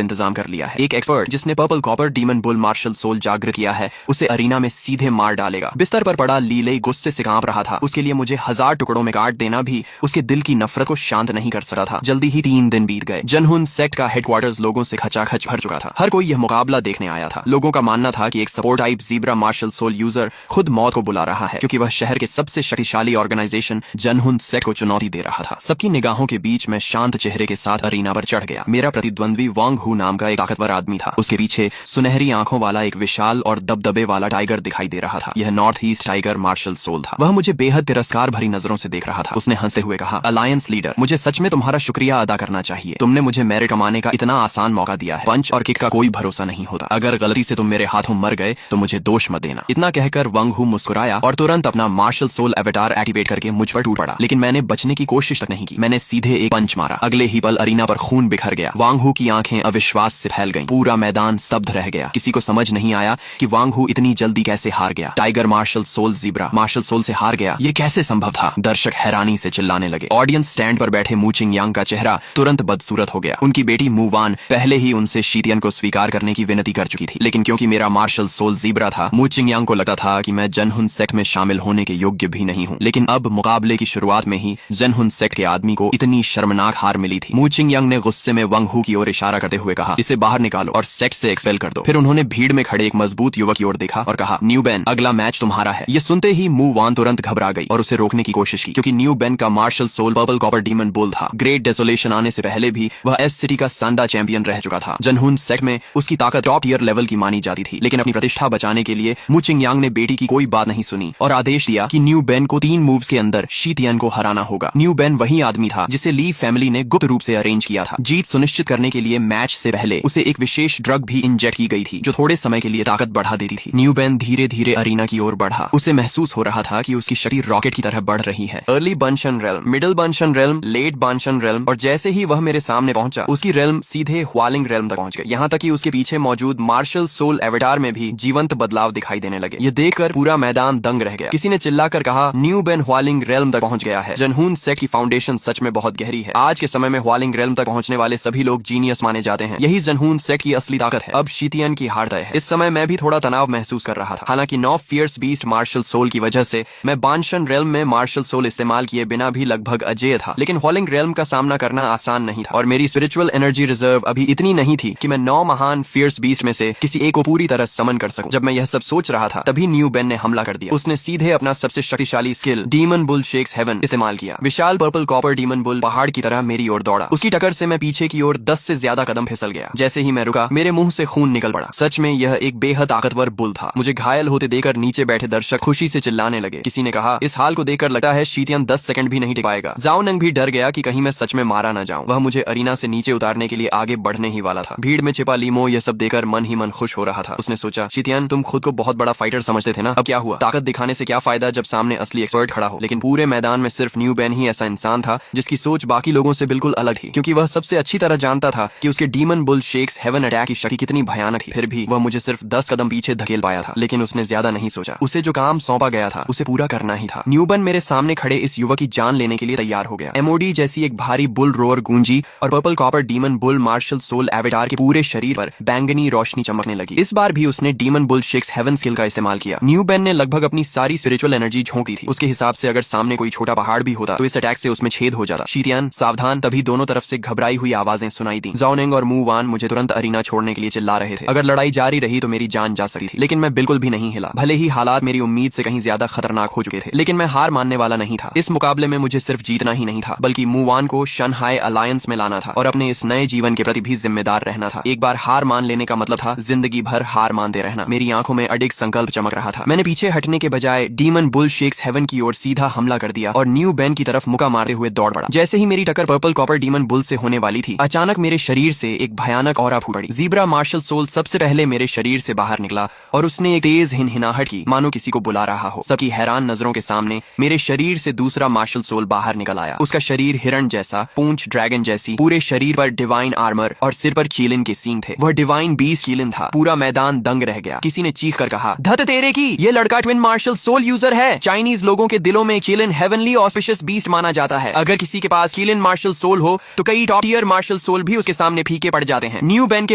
Speaker 1: इंतजाम कर लिया है। एक एक्सपर्ट जिसने purple copper demon bull martial soul जागृत किया है उसे अरीना में सीधे मार डालेगा। बिस्तर पर पड़ा लीले गुस्से से कांप रहा था। उसके लिए मुझे 1000 टुकड़ों में काट देना भी उसके दिल की नफरत को शांत नहीं कर सका था। जल्दी ही 3 दिन बीत गए। जनहुन सेक्ट का हेडक्वार्टर्स लोगों से खचाखच भर चुका था। हर कोई यह मुकाबला देखने आया था। लोगों का मानना था कि एक support type zebra martial soul user खुद मौत को बुला रहा है, क्योंकि वह शहर के सबसे शक्तिशाली ऑर्गेनाइजेशन जनहुन सेक्ट को चुनौती दे रहा था। सबकी निगाहों के बीच मैं शांत चेहरे के साथ अरीना पर चढ़ गया। मेरा प्रतिद्वंद्वी वांग हु नाम का एक ताकतवर आदमी था। उसके पीछे सुनहरी आंखों वाला एक विशाल और दबदबे वाला टाइगर दिखाई दे रहा था। यह north east tiger martial soul था। वह मुझे बेहद तिरस्कार भरी नजरों से देख रहा था। उसने हंसते हुए कहा, अलायंस लीडर, मुझे सच में तुम्हारा शुक्रिया अदा करना चाहिए। तुमने मुझे मेरिट कमाने का इतना आसान मौका दिया है। पंच और किक का कोई भरोसा नहीं होता। अगर गलती से तुम मेरे हाथों मर गए तो मुझे दोष मत देना। इतना कहकर वांग हु मुस्कुराया और तुरंत अपना मार्शल सोल एवेटार एक्टिवेट करके मुझ पर टूट पड़ा। लेकिन मैंने बचने की कोशिश तक नहीं की। मैंने सीधे एक पंच मारा। अगले ही पल अरीना पर खून बिखर गया। वांग हु की आंखें अविश्वास से फैल गईं। पूरा मैदान स्तब्ध रह गया। किसी को समझ नहीं आया कि वांग हु इतनी जल्दी कैसे हार गया। Tiger martial soul zebra martial soul से हार गया, ये कैसे संभव था? दर्शक हैरानी से चिल्लाने लगे। ऑडियंस स्टैंड पर बैठे मू चिंग यांग का चेहरा तुरंत बदसूरत हो गया। उनकी बेटी मू वान पहले ही उनसे शीतियन को स्वीकार करने की विनती कर चुकी थी, लेकिन क्योंकि मेरा मार्शल सोल ज़ीब्रा था, मू चिंग यांग को लगता था कि मैं जनहुन सेक्ट में शामिल होने के योग्य भी नहीं हूँ। लेकिन अब मुकाबले की शुरुआत में ही जनहुन सेक्ट के आदमी को इतनी शर्मनाक हार मिली थी। मू चिंग यांग ने गुस्से में वांग हु की ओर इशारा करते हुए कहा, इसे बाहर निकालो और सेक्ट से एक्सपेल कर दो। फिर उन्होंने भीड़ में खड़े एक मजबूत युवक की ओर देखा और कहा, न्यू बेन, अगला मैच तुम्हारा है। ये सुनते ही मू वान तुरंत घबरा गई और उसे रोकने की कोशिश की, क्योंकि न्यू बेन का martial soul purple copper demon bull था। ग्रेट डेसोलेशन आने से पहले भी वह एस सिटी का सांडा चैंपियन रह चुका था। जनहुन सेक्ट में उसकी ताकत टॉप टियर लेवल की मानी जाती थी। लेकिन अपनी प्रतिष्ठा बचाने के लिए मू चिंग यांग ने बेटी की कोई बात नहीं सुनी और आदेश दिया कि न्यू बेन को 3 मूव्स के अंदर शीतियन को हराना होगा। न्यू बेन वही आदमी था जिसे ली फैमिली ने गुप्त रूप से अरेंज किया था। जीत सुनिश्चित करने के लिए मैच से पहले उसे एक विशेष ड्रग भी इंजेक्ट की गई थी, जो थोड़े समय के लिए ताकत बढ़ा देती थी। न्यू बेन धीरे धीरे अरीना की ओर बढ़ा। उसे महसूस हो रहा था कि उसकी शक्ति रॉकेट की तरह बढ़ रही है। Early Banshan realm, middle Banshan realm, late Banshan realm, और जैसे ही वह मेरे सामने पहुंचा, उसकी रेल्म सीधे ह्वालिंग रेल्म तक पहुंच गई। यहाँ तक कि उसके पीछे मौजूद मार्शल सोल एवेटार में भी जीवंत बदलाव दिखाई देने लगे। ये देखकर पूरा मैदान दंग रह गया। किसी ने चिल्लाकर कहा, न्यू बेन ह्वालिंग रेल्म तक पहुंच गया है। जनहुन सेक्ट की फाउंडेशन सच में बहुत गहरी है। आज के समय में ह्वालिंग रेल्म तक पहुंचने वाले सभी लोग जीनियस माने जाते हैं। यही जनहुन सेक्ट की असली ताकत है। अब शीतियन की हार तय है। इस समय मैं भी थोड़ा तनाव महसूस कर रहा था। हालांकि 9 फियर्स बीस्ट मार्शल सोल की वजह से मैं बांशन रेल्म में मार्शल सोल इस्तेमाल किए बिना भी लगभग अजेय था। लेकिन ह्वालिंग रेल्म का सामना करना आसान नहीं था और मेरी स्पिरिचुअल एनर्जी रिजर्व अभी इतनी नहीं थी कि मैं 9 महान फियर्स बीस्ट में से किसी एक को पूरी तरह समन कर सकूं। जब मैं यह सब सोच रहा था, तभी न्यू बेन ने हमला कर दिया। उसने सीधे अपना सबसे शक्तिशाली skill demon bull shakes heaven इस्तेमाल किया। विशाल पर्पल कॉपर डीमन बुल पहाड़ की तरह मेरी ओर दौड़ा। उसकी टक्कर से मैं पीछे की ओर 10 से ज्यादा कदम फिसल गया। जैसे ही मैं रुका, मेरे मुंह से खून निकल पड़ा। सच में यह एक बेहद ताकतवर बुल था। मुझे घायल होते देखकर नीचे बैठे दर्शक खुशी से चिल्लाने लगे। किसी ने कहा, इस हाल को देखकर लगता है शीतियन 10 सेकंड भी नहीं टिक पाएगा। जाओ नंग भी डर गया कि कहीं मैं सच में मारा न जाऊं। वह मुझे अरीना से नीचे उतारने के लिए आगे बढ़ने ही वाला था। भीड़ में छिपा लीमो यह सब देखकर मन ही मन खुश हो रहा था। उसने सोचा, शीतियन, तुम खुद को बहुत बड़ा फाइटर समझते थे ना, अब क्या हुआ? ताकत दिखाने से क्या फायदा जब सामने असली एक्सपर्ट खड़ा हो। लेकिन पूरे मैदान में सिर्फ न्यू बेन ही ऐसा इंसान था जिसकी सोच बाकी लोगों से बिल्कुल अलग थी, क्योंकि वह सबसे अच्छी तरह जानता था कि उसके demon bull shakes heaven attack की शक्ति कितनी भयानक थी। फिर भी वह मुझे सिर्फ 10 कदम पीछे धकेल पाया था। लेकिन उसने ज्यादा नहीं सोचा। उसे जो काम सौंपा गया था उसे पूरा करना ही था। न्यू बेन मेरे सामने खड़े इस युवक की जान लेने के लिए तैयार हो गया। एमओडी जैसी एक भारी बुल रोअर गूंजी और purple copper demon bull martial soul avatar के पूरे शरीर पर बैंगनी रोशनी चमकने लगी। इस बार भी उसने demon bull shakes heaven skill का इस्तेमाल किया। न्यू बेन ने लगभग अपनी सारी स्पिरिचुअल एनर्जी झोंक दी थी। उसके हिसाब से अगर सामने कोई छोटा पहाड़ भी होता तो इस अटैक से उसमें छेद हो जाता। शीतियन, सावधान! तभी दोनों तरफ से घबराई हुई आवाजें सुनाई दी। ज़ाओनिंग और मू वान मुझे तुरंत अरीना छोड़ने के लिए चिल्ला रहे थे। अगर लड़ाई जारी रही तो मेरी जान जा सकती थी। लेकिन मैं बिल्कुल भी नहीं हिला। भले ही हालात मेरी उम्मीद से कहीं ज्यादा खतरनाक हो चुके थे, लेकिन मैं हार मानने वाला नहीं था। इस मुकाबले में मुझे सिर्फ जीतना ही नहीं था, बल्कि मू वान को शनहाई अलायंस में लाना था और अपने इस नए जीवन के प्रति भी जिम्मेदार रहना था। एक बार हार मान लेने का मतलब था जिंदगी भर हार मानते रहना। मेरी आंखों में अडिग संकल्प चमक रहा था। मैंने पीछे हटने के बजाय डीमन बुल शेक्स हेवन की ओर सीधा हमला कर दिया और न्यू बेन की तरफ मुका मारते हुए दौड़ पड़ा। जैसे ही मेरी टक्कर पर्पल कॉपर डीमन बुल से होने वाली थी, अचानक मेरे शरीर से एक भयानक ऑरा फूट पड़ी। ज़ीब्रा मार्शल सोल सबसे पहले मेरे शरीर से बाहर निकला और उसने एक तेज हिनहिनाहट की, मानो किसी को बुला रहा हो। सबकी हैरान नजरों के सामने मेरे शरीर से दूसरा मार्शल सोल बाहर निकल आया। उसका शरीर हिरण जैसा, पूंछ ड्रैगन जैसी, पूरे शरीर पर डिवाइन आर्मर और सिर पर चीलिन के सींग थे। वह डिवाइन बीस्ट चीलिन था। पूरा मैदान दंग रह गया। किसी ने चीख कर कहा, धत तेरे की, ये लड़का ट्विन मार्शल सोल यूजर है। चाइनीज लोगों के दिलों में चीलिन हेवनली ऑस्पिशियस बीस्ट माना जाता है। अगर किसी के पास चीलिन कीलिन मार्शल सोल हो तो कई टॉप टियर मार्शल सोल भी उसके सामने फीके पड़ जाते हैं। न्यू बेन के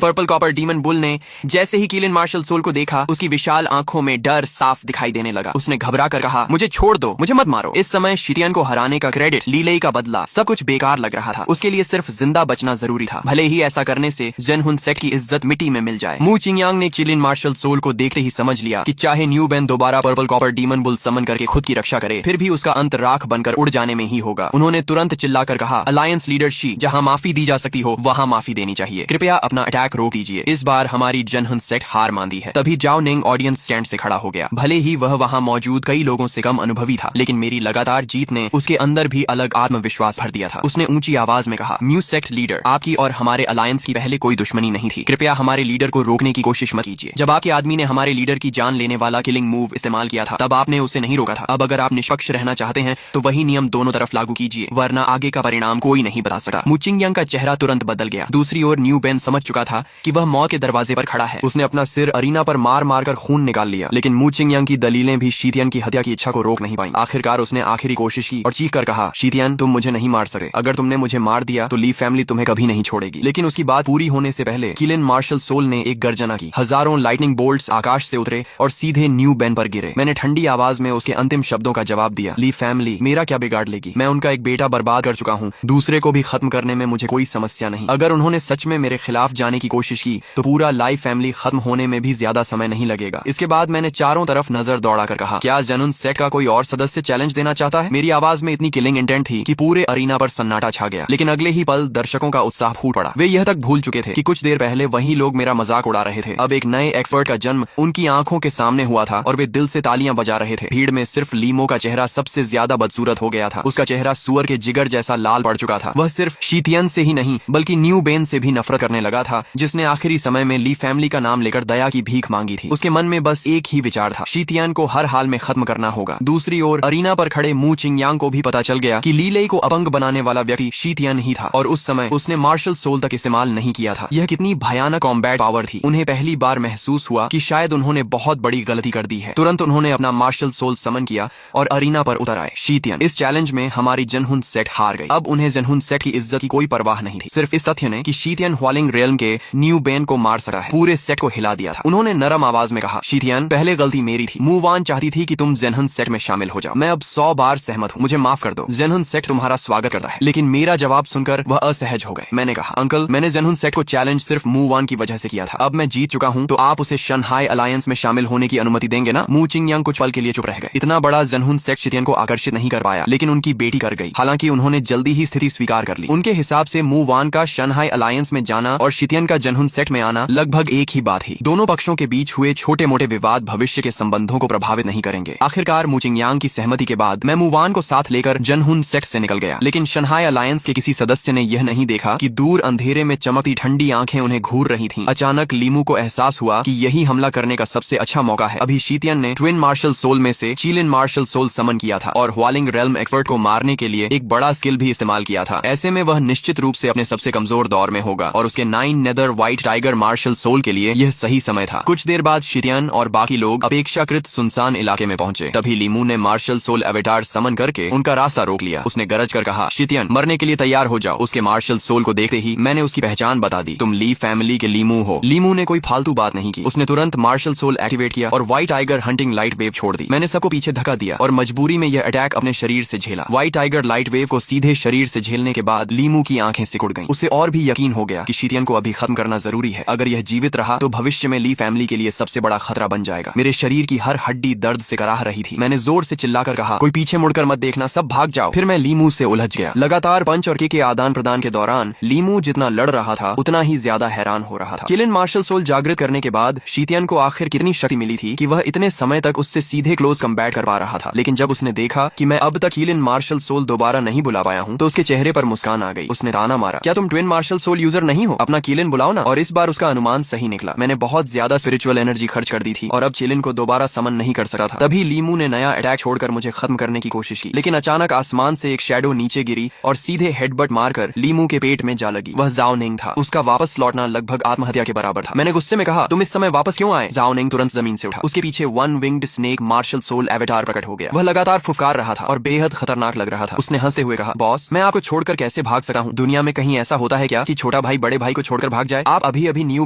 Speaker 1: पर्पल कॉपर डीमन बुल ने जैसे ही कीलिन मार्शल सोल को देखा, उसकी विशाल आंखों में डर साफ दिखाई देने लगा। उसने घबरा कर कहा, मुझे छोड़ दो, मुझे मत मारो। इस समय शीतियन को हराने का क्रेडिट, लीलेई का बदला, सब कुछ बेकार लग रहा था। उसके लिए सिर्फ जिंदा बचना जरूरी था, भले ही ऐसा करने से जेनहुन सेक्ट की इज्जत मिट्टी में मिल जाए। मू चिंगयांग ने कीलिन मार्शल सोल को देखते ही समझ लिया कि चाहे न्यू बेन दोबारा पर्पल कॉपर डीमन बुल समन करके खुद की रक्षा करे, फिर भी उसका अंत राख बनकर उड़ जाने में ही होगा। उन्होंने तुरंत चिल्लाकर कहा, अलायंस लीडर शी, जहां माफी दी जा सकती हो वहां माफी देनी चाहिए। कृपया अपना अटैक रोक दीजिए। इस बार हमारी जेनहुन सेक्ट हार मान दी है। तभी जाओ निंग ऑडियंस स्टैंड से खड़ा हो गया। भले ही वह वहां मौजूद कई लोगों से कम अनुभवी था, लेकिन मेरी लगातार जीत ने उसके अंदर भी अलग आत्मविश्वास भर दिया था। उसने ऊंची आवाज में कहा, म्यू सेक्ट लीडर, आपकी और हमारे अलायंस की पहले कोई दुश्मनी नहीं थी। कृपया हमारे लीडर को रोकने की कोशिश मत कीजिए। जब आपके आदमी ने हमारे लीडर की जान लेने वाला किलिंग मूव इस्तेमाल किया था, तब आपने उसे नहीं रोका था। अब अगर आप निष्पक्ष रहना चाहते हैं तो वही नियम दोनों तरफ लागू कीजिए, वरना आगे का परिणाम कोई नहीं बता सकता। मू चिंगयांग का चेहरा तुरंत बदल गया। दूसरी ओर न्यू बेन समझ चुका था कि वह मौत के दरवाजे पर खड़ा है। उसने अपना सिर अरीना पर मार मार कर खून निकाल लिया, लेकिन मू चिंगयांग की दलीलें भी शीतियन की हत्या की इच्छा को रोक नहीं पाई। आखिरकार उसने आखिरी कोशिश की और चीख कर कहा, शीतियन, तुम मुझे नहीं मार सकते। अगर तुमने मुझे मार दिया तो ली फैमिली तुम्हें कभी नहीं छोड़ेगी। लेकिन उसकी बात पूरी होने से पहले कीलिन मार्शल सोल ने एक गर्जना की। हजारों लाइटनिंग बोल्ट्स आकाश से उतरे और सीधे न्यू बेन पर गिरे। मैंने ठंडी आवाज में उसके अंतिम शब्दों का जवाब दिया, ली फैमिली मेरा क्या बिगाड़ लेगी? मैं उनका एक बेटा बर्बाद कर चुका हूँ। दूसरे को भी खत्म करने में मुझे कोई समस्या नहीं। अगर उन्होंने सच में मेरे खिलाफ जाने की कोशिश की तो पूरा लाई फैमिली खत्म होने में भी ज्यादा समय नहीं लगेगा। इसके बाद मैंने चारों तरफ नजर दौड़ाकर कहा, क्या जेनुन सेक्ट का कोई और सदस्य चैलेंज देना चाहता है? मेरी आवाज में इतनी किलिंग इंटेंट थी कि पूरे अरीना पर सन्नाटा छा गया। लेकिन अगले ही पल दर्शकों का उत्साह फूट पड़ा। वे यह तक भूल चुके थे कि कुछ देर पहले वही लोग मेरा मजाक उड़ा रहे थे। अब एक नए एक्सपर्ट का जन्म उनकी आंखों के सामने हुआ था और वे दिल से तालियां बजा रहे थे। भीड़ में सिर्फ लीमो का चेहरा सबसे ज्यादा बदसूरत हो गया था। उसका चेहरा सुअर के जिगर जैसा लाल पड़ चुका था। वह सिर्फ शीतियन से ही नहीं बल्कि न्यू बेन से भी नफरत करने लगा था, जिसने आखिरी समय में ली फैमिली का नाम लेकर दया की भीख मांगी थी। उसके मन में बस एक ही विचार था, शीतियन को हर हाल में खत्म करना होगा। दूसरी ओर अरीना पर खड़े मू चिंगयांग को भी पता चल गया कि लीलेई को अपंग बनाने वाला व्यक्ति शीतियन ही था और उस समय उसने मार्शल सोल तक इस्तेमाल नहीं किया था। यह कितनी भयानक कॉम्बैट पावर थी। उन्हें पहली बार महसूस हुआ कि शायद उन्होंने बहुत बड़ी गलती कर दी है। तुरंत उन्होंने अपना मार्शल सोल समन किया और अरीना पर उतर आए। शीतियन, इस चैलेंज में हमारी जेनहुन सेक्ट हार गई। अब उन्हें जेनहुन सेक्ट की इज्जत की कोई परवाह नहीं थी। सिर्फ इस तथ्य ने कि शीतियन ह्वालिंग रियल्म के न्यू बेन को मार सकता है, पूरे सेक्ट को हिला दिया था। उन्होंने नरम आवाज में कहा, शीतियन, पहले गलती मेरी थी। मू वान चाहती थी कि तुम जेनहुन सेक्ट में शामिल हो जाओ। मैं अब 100 बार सहमत हूँ, मुझे माफ कर दो। जेनहुन सेक्ट तुम्हारा स्वागत करता है। लेकिन मेरा जवाब सुनकर वह असहज हो गए। मैंने कहा, अंकल, मैंने जेनहुन सेक्ट को चैलेंज सिर्फ मू वान की वजह से किया था। अब मैं जीत चुका हूँ तो आप उसे शंघाई अलायंस में शामिल होने की अनुमति देंगे ना? मू चिंगयांग कुछ पल के लिए चुप रह गए। इतना बड़ा जेनहुन सेक्ट शीतियन को आकर्षित नहीं कर पाया, लेकिन उनकी बेटी कर गई। हालांकि उन्होंने जल्दी ही स्थिति स्वीकार कर ली। उनके हिसाब से मू वान का शंघाई अलायंस में जाना और शीतियन का जेनहुन सेक्ट में आना लगभग एक ही बात ही। दोनों पक्षों के बीच हुए छोटे मोटे विवाद भविष्य के संबंधों को प्रभावित नहीं करेंगे। आखिरकार मू चिंगयांग की सहमति के बाद मैं मू वान को साथ लेकर जेनहुन सेक्ट से निकल गया। लेकिन शंघाई अलायंस के किसी सदस्य ने यह नहीं देखा कि दूर अंधेरे में चमकती ठंडी आंखें उन्हें घूर रही थीं। अचानक लीमू को एहसास हुआ कि यही हमला करने का सबसे अच्छा मौका है। अभी शीतियन ने ट्विन मार्शल सोल में से चीलिन मार्शल सोल समन किया था और ह्वालिंग रेल्म एक्सपर्ट को मारने के लिए एक बड़ा स्किल भी इस्तेमाल किया था। ऐसे में वह निश्चित रूप से अपने सबसे कमजोर दौर में होगा और उसके 9 nether white tiger martial soul के लिए यह सही समय था। कुछ देर बाद शीतियन और बाकी लोग अपेक्षाकृत सुनसान इलाके में पहुंचे। तभी लीमू ने मार्शल सोल एवेटार समन करके उनका रास्ता रोक लिया। उसने गरज कर कहा, शीतियन, मरने के लिए तैयार हो जाओ। उसके मार्शल सोल को देखते ही मैंने उसकी पहचान बता दी, तुम ली फैमिली के लीमू हो। लीमू ने कोई फालतू बात नहीं की। उसने तुरंत मार्शल सोल एक्टिवेट किया और white tiger hunting light wave छोड़ दी। मैंने सबको पीछे धक्का दिया और मजबूरी में यह अटैक अपने शरीर से झेला। व्हाइट टाइगर लाइट वेव को सीधे शरीर से झेलने के बाद लीमू की आंखें सिकुड़ गईं। उसे और भी यकीन हो गया कि शीतियन को अभी खत्म करना जरूरी है। अगर यह जीवित रहा तो भविष्य में ली फैमिली के लिए सबसे बड़ा खतरा बन जाएगा। मेरे शरीर की हर हड्डी दर्द से कराह रही थी। मैंने जोर से चिल्लाकर कहा, कोई पीछे मुड़कर मत देखना, सब भाग जाओ। फिर मैं लीमू से उलझ गया। लगातार पंच और किक के आदान प्रदान के दौरान लीमू जितना लड़ रहा था उतना ही ज्यादा हैरान हो रहा था। किलिन मार्शल सोल जागृत करने के बाद शीतियन को आखिर कितनी शक्ति मिली थी कि वह इतने समय तक उससे सीधे क्लोज कम्बैट कर पा रहा था। लेकिन जब उसने देखा कि मैं अब तक किलिन मार्शल सोल दोबारा नहीं बुला पाया हूँ तो उसके चेहरे पर मुस्कान आ गई। उसने ताना मारा, क्या तुम ट्विन मार्शल सोल यूजर नहीं हो? अपना किलिन बुलाओ ना। और इस बार उसका अनुमान सही निकला। मैंने बहुत ज्यादा स्पिरिचुअल एनर्जी खर्च कर दी थी और अब किलिन को दोबारा समन नहीं कर सकता था। तभी लीमू ने नया अटैक छोड़कर मुझे खत्म करने की कोशिश की, लेकिन अचानक आसमान से एक शैडो नीचे गिरी और सीधे हेडबट मारकर लीमू के पेट में जा लगी। वह जाओ निंग था। उसका वापस लौटना लगभग आत्महत्या के बराबर था। मैंने गुस्से में कहा, तुम इस समय वापस क्यों आए? जाओ निंग तुरंत जमीन से उठा। उसके पीछे one winged snake martial soul avatar प्रकट हो गया। वह लगातार फुफकार रहा था और बेहद खतरनाक लग रहा था। उसने हंसते हुए कहा, बॉस, बॉस, मैं आपको छोड़कर कैसे भाग सकता हूँ? दुनिया में कहीं ऐसा होता है क्या कि छोटा भाई बड़े भाई को छोड़कर भाग जाए? आप अभी अभी न्यू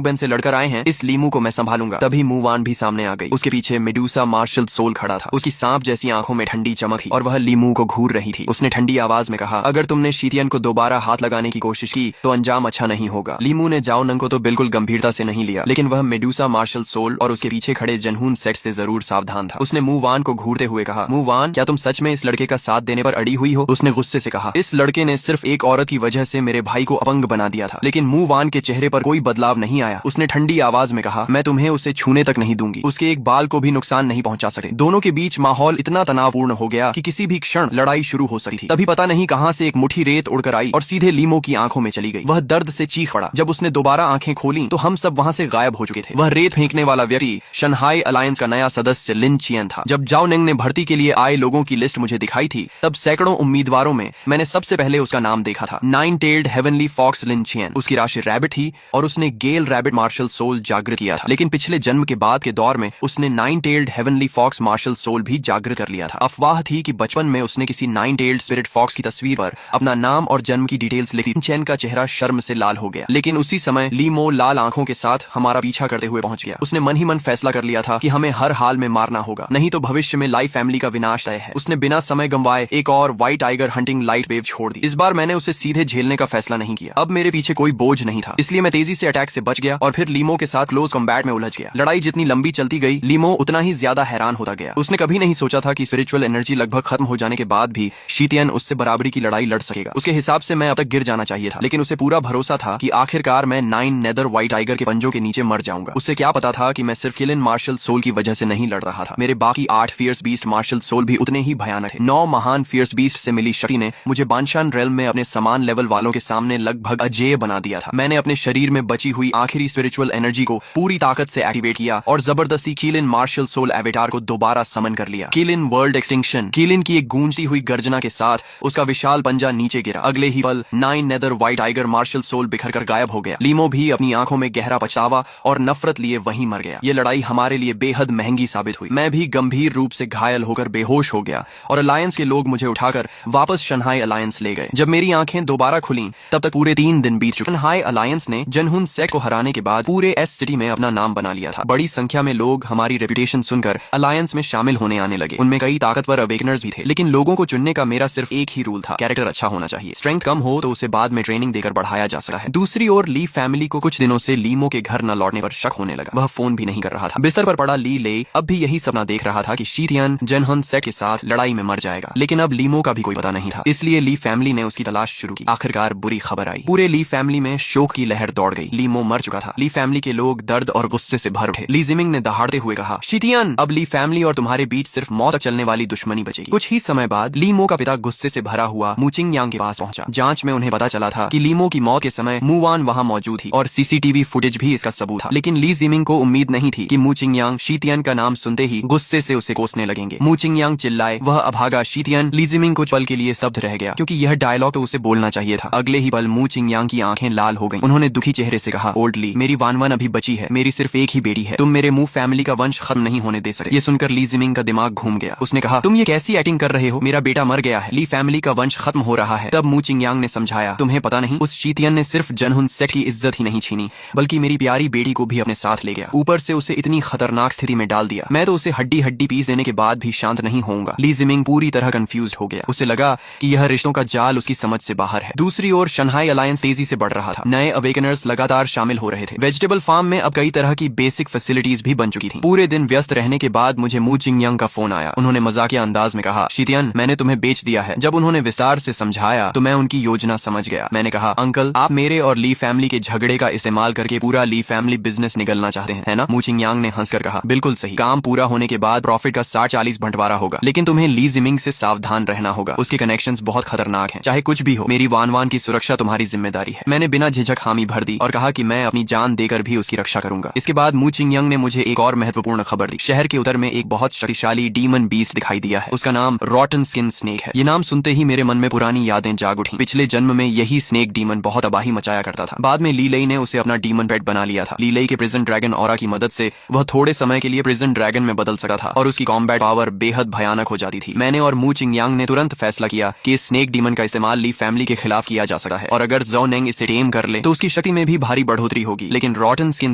Speaker 1: बेन से लड़कर आए हैं, इस लीमू को मैं संभालूंगा। तभी मूवान भी सामने आ गई। उसके पीछे मेडूसा मार्शल सोल खड़ा था। उसकी सांप जैसी आंखों में ठंडी चमक थी और वह लीमू को घूर रही थी। उसने ठंडी आवाज में कहा, अगर तुमने शीतियन को दोबारा हाथ लगाने की कोशिश की तो अंजाम अच्छा नहीं होगा। लीमू ने जाओ नंग को तो बिल्कुल गंभीरता से नहीं लिया, लेकिन वह मेडूसा मार्शल सोल और उसके पीछे खड़े जनहून सेट से जरूर सावधान था। उसने मूवान को घूरते हुए कहा, मूवान, क्या तुम सच में इस लड़के का साथ देने पर अड़ी हुई हो? उसने गुस्से से कहा, इस लड़के ने सिर्फ एक औरत की वजह से मेरे भाई को अपंग बना दिया था। लेकिन मूवान के चेहरे पर कोई बदलाव नहीं आया। उसने ठंडी आवाज में कहा, मैं तुम्हें उसे छूने तक नहीं दूंगी, उसके एक बाल को भी नुकसान नहीं पहुंचा सकते। दोनों के बीच माहौल इतना तनावपूर्ण हो गया कि किसी भी क्षण लड़ाई शुरू हो सकती थी। तभी पता नहीं कहां से एक मुट्ठी रेत उड़कर आई और सीधे लीमो की आंखों में चली गई। वह दर्द से चीख पड़ा। जब उसने दोबारा आंखें खोली तो हम सब वहां से गायब हो चुके थे। वह रेत फेंकने वाला व्यक्ति शंघाई अलायंस का नया सदस्य लिन चियन था। जब जाओ निंग ने भर्ती के लिए आए लोगों की लिस्ट मुझे दिखाई थी, तब सैकड़ों उम्मीदवारों में मैंने सबसे पहले उसका नाम देखा था, 9-tailed हेवनली फॉक्स लिन चियन। उसकी राशि रैबिट थी और उसने गेल रैबिट मार्शल सोल जागृत किया था। लेकिन पिछले जन्म के बाद के दौर में उसने 9-tailed heavenly fox martial soul भी जागृत कर लिया था। अफवाह थी कि बचपन में उसने किसी 9-tailed स्पिरिट फॉक्स की तस्वीर पर अपना नाम और जन्म की डिटेल्स लिखी। चैन का चेहरा शर्म से लाल हो गया। लेकिन उसी समय लीमो लाल आंखों के साथ हमारा पीछा करते हुए पहुंच गया। उसने मन ही मन फैसला कर लिया था कि हमें हर हाल में मारना होगा, नहीं तो भविष्य में लाई फैमिली का विनाश तय है। उसने बिना समय गंवाए एक और white tiger hunting light wave छोड़ दी। इस बार मैंने उसे सीधे झेलने का फैसला नहीं किया। अब मेरे पीछे कोई बोझ नहीं था, इसलिए मैं तेजी से अटैक से बच गया और फिर लीमो के साथ क्लोज कॉम्बैट में उलझ गया। लड़ाई जितनी लंबी चलती गई, लीमो उतना ही ज्यादा हैरान होता गया। उसने कभी नहीं सोचा था कि स्पिरिचुअल एनर्जी लगभग खत्म हो जाने के बाद भी शीतियन उससे बराबरी की लड़ाई लड़ सकेगा। उसके हिसाब से मैं अब तक गिर जाना चाहिए था, लेकिन उसे पूरा भरोसा था कि आखिरकार मैं 9 नेदर व्हाइट टाइगर के पंजों के नीचे मर जाऊंगा। उसे क्या पता था कि मैं सिर्फ किलिन मार्शल सोल की वजह से नहीं लड़ रहा था। मेरे बाकी 8 फियर्स बीस्ट मार्शल सोल भी उतने ही भयानक थे। 9 महान फियर्स बीस्ट से मिली शक्ति ने मुझे बानशान रेल्म में अपने समान लेवल वालों के सामने लगभग अजेय बना दिया था। मैंने अपने शरीर में बची हुई आखिरी स्पिरिचुअल एनर्जी को पूरी ताकत से एक्टिवेट किया और जबरदस्ती किलिन मार्शल सोल एवेटार को दोबारा समन कर लिया। किलिन वर्ल्ड एक्सटिंक्शन। किलिन की एक गूंजती हुई गर्जना के साथ उसका विशाल पंजा नीचे गिरा। अगले ही पल 9 nether white tiger martial soul बिखर कर गायब हो गया। लीमो भी अपनी आंखों में गहरा पछतावा और नफरत लिए वहीं मर गया। ये लड़ाई हमारे लिए बेहद महंगी साबित हुई। मैं भी गंभीर रूप से घायल होकर बेहोश हो गया और अलायंस के लोग मुझे उठाकर वापस शंघाई अलायंस ले गए। जब मेरी आंखें दोबारा खुलीं, तब तक पूरे 3 दिन बीत चुके। शंघाई अलायंस ने जनहुन सेट को हराने के बाद पूरे एस सिटी में अपना नाम बना लिया था। बड़ी संख्या में लोग हमारी रेपुटेशन सुनकर अलायंस में शामिल होने आने लगे। उनमें कई ताकतवर अवेकनर्स भी थे, लेकिन लोगों को चुनने का मेरा सिर्फ एक ही रूल था, कैरेक्टर अच्छा होना चाहिए। स्ट्रेंथ कम हो तो उसे बाद में ट्रेनिंग देकर बढ़ाया जा सकता है। दूसरी ओर ली फैमिली को कुछ दिनों से लीमो के घर न लौटने पर शक होने लगा। वह फोन भी नहीं कर रहा था। बिस्तर पर पड़ा ली ले अब भी यही सपना देख रहा था कि शीतियन जनहन सेट के साथ लड़ाई में मर जाएगा, लेकिन अब लीमो का भी कोई पता नहीं था। इसलिए ली फैमिली ने उसकी तलाश शुरू की। आखिरकार बुरी खबर आई। पूरे ली फैमिली में शोक की लहर दौड़ गई। लीमो मर चुका था। ली फैमिली के लोग दर्द और गुस्से से भर उठे। ली जिमिंग ने दहाड़ते हुए कहा, शीतियन, अब ली फैमिली और तुम्हारे बीच सिर्फ मौत तक चलने वाली दुश्मनी बचेगी। कुछ ही समय बाद लीमो का पिता गुस्से से भरा हुआ मूचिंग यांग के पास पहुंचा। जांच में उन्हें पता चला था कि लीमो की मौत के समय मूवान वहां मौजूद थी और सीसीटीवी फुटेज भी इसका सबूत था। लेकिन ली जिमिंग को उम्मीद नहीं थी कि मूचिंग यांग शीतियन का नाम सुनते ही गुस्से से उसे कोसने लगेंगे। मूचिंग यांग चिल्लाए, वह अभागा शीतियन। ली जिमिंग कुछ पल के लिए स्तब्ध रह गया, क्योंकि यह डायलॉग तो उसे बोलना चाहिए था। अगले ही पल मूचिंग यांग की आंखें लाल हो गईं। उन्होंने दुखी चेहरे से कहा, ओल्ड ली, मेरी वानवन अभी बची है। मेरी सिर्फ एक ही बेटी है। तुम मेरे मुंह फैमिली का वंश खत्म नहीं होने दे सकते। ये सुनकर ली जिमिंग का दिमाग घूम गया। उसने कहा, तुम ये कैसी एक्टिंग कर रहे हो? मेरा बेटा मर गया है, ली फैमिली का वंश खत्म हो रहा है। तब मूचिंग यांग ने समझाया, तुम्हें पता नहीं, उस शीतियन ने सिर्फ जनहुन सेट की इज्जत ही नहीं छीनी, बल्कि मेरी प्यारी बेटी को भी अपने साथ ले गया। ऊपर से उसे इतनी खतरनाक स्थिति में डाल दिया। मैं तो उसे हड्डी हड्डी पीस देने के बाद भी शांत नहीं होऊंगा। ली जिमिंग पूरी तरह कंफ्यूज हो गया। उसे लगा कि यह रिश्तों का जाल उसकी समझ से बाहर है। दूसरी ओर शंघाई अलायंस तेजी से बढ़ रहा था। नए अवेकनर्स लगातार शामिल हो रहे थे। वेजिटेबल फार्म में अब कई तरह की बेसिक फैसिलिटीज भी बन चुकी थी। पूरे दिन व्यस्त रहने के बाद मुझे मूचिंग यांग का फोन आया। उन्होंने मजाकिया अंदाज में कहा, शीतियन, मैंने तुम्हें बेच दिया है। जब उन्होंने विस्तार से समझाया तो मैं उनकी योजना समझ गया। मैंने कहा, अंकल, आप मेरे और ली फैमिली के झगड़े का इस्तेमाल करके पूरा ली फैमिली बिजनेस निगलना चाहते हैं, है ना? मूचिंग यांग ने हंसकर कहा, बिल्कुल सही। काम पूरा होने के बाद प्रॉफिट का 60-40 बंटवारा होगा, लेकिन तुम्हें ली जिमिंग से सावधान रहना होगा। उसके कनेक्शंस बहुत खतरनाक हैं। चाहे कुछ भी हो, मेरी वानवान की सुरक्षा तुम्हारी जिम्मेदारी है। मैंने बिना झिझक हामी भर दी और कहा कि मैं अपनी जान देकर भी उसकी रक्षा करूंगा। इसके बाद मूचिंग यांग ने मुझे एक और महत्वपूर्ण खबर दी। शहर के उत्तर में एक बहुत शक्तिशाली डीमन बीस्ट दिखाई दिया है। उसका नाम रॉटन स्किन स्नेक है। ये नाम सुनते ही मेरे मन में पुरानी यादें जाग उठी। पिछले जन्म में यही स्नेक डीमन बहुत तबाही मचाया करता था। बाद में लीलई ने उसे अपना डीमन पेट बना लिया था। लीलई के प्रिजन ड्रैगन ऑरा की मदद से वह थोड़े समय के लिए प्रिजन ड्रैगन में बदल सका था और उसकी कॉम्बैट पावर बेहद भयानक हो जाती थी। मैंने और मूचिंग यांग ने तुरंत फैसला किया कि स्नेक स्नेक डीमन का इस्तेमाल ली फैमिली के खिलाफ किया जा सकता है और अगर ज़ो नेंग इसे टेम कर ले तो उसकी शक्ति में भी भारी बढ़ोतरी होगी। लेकिन रॉटन स्किन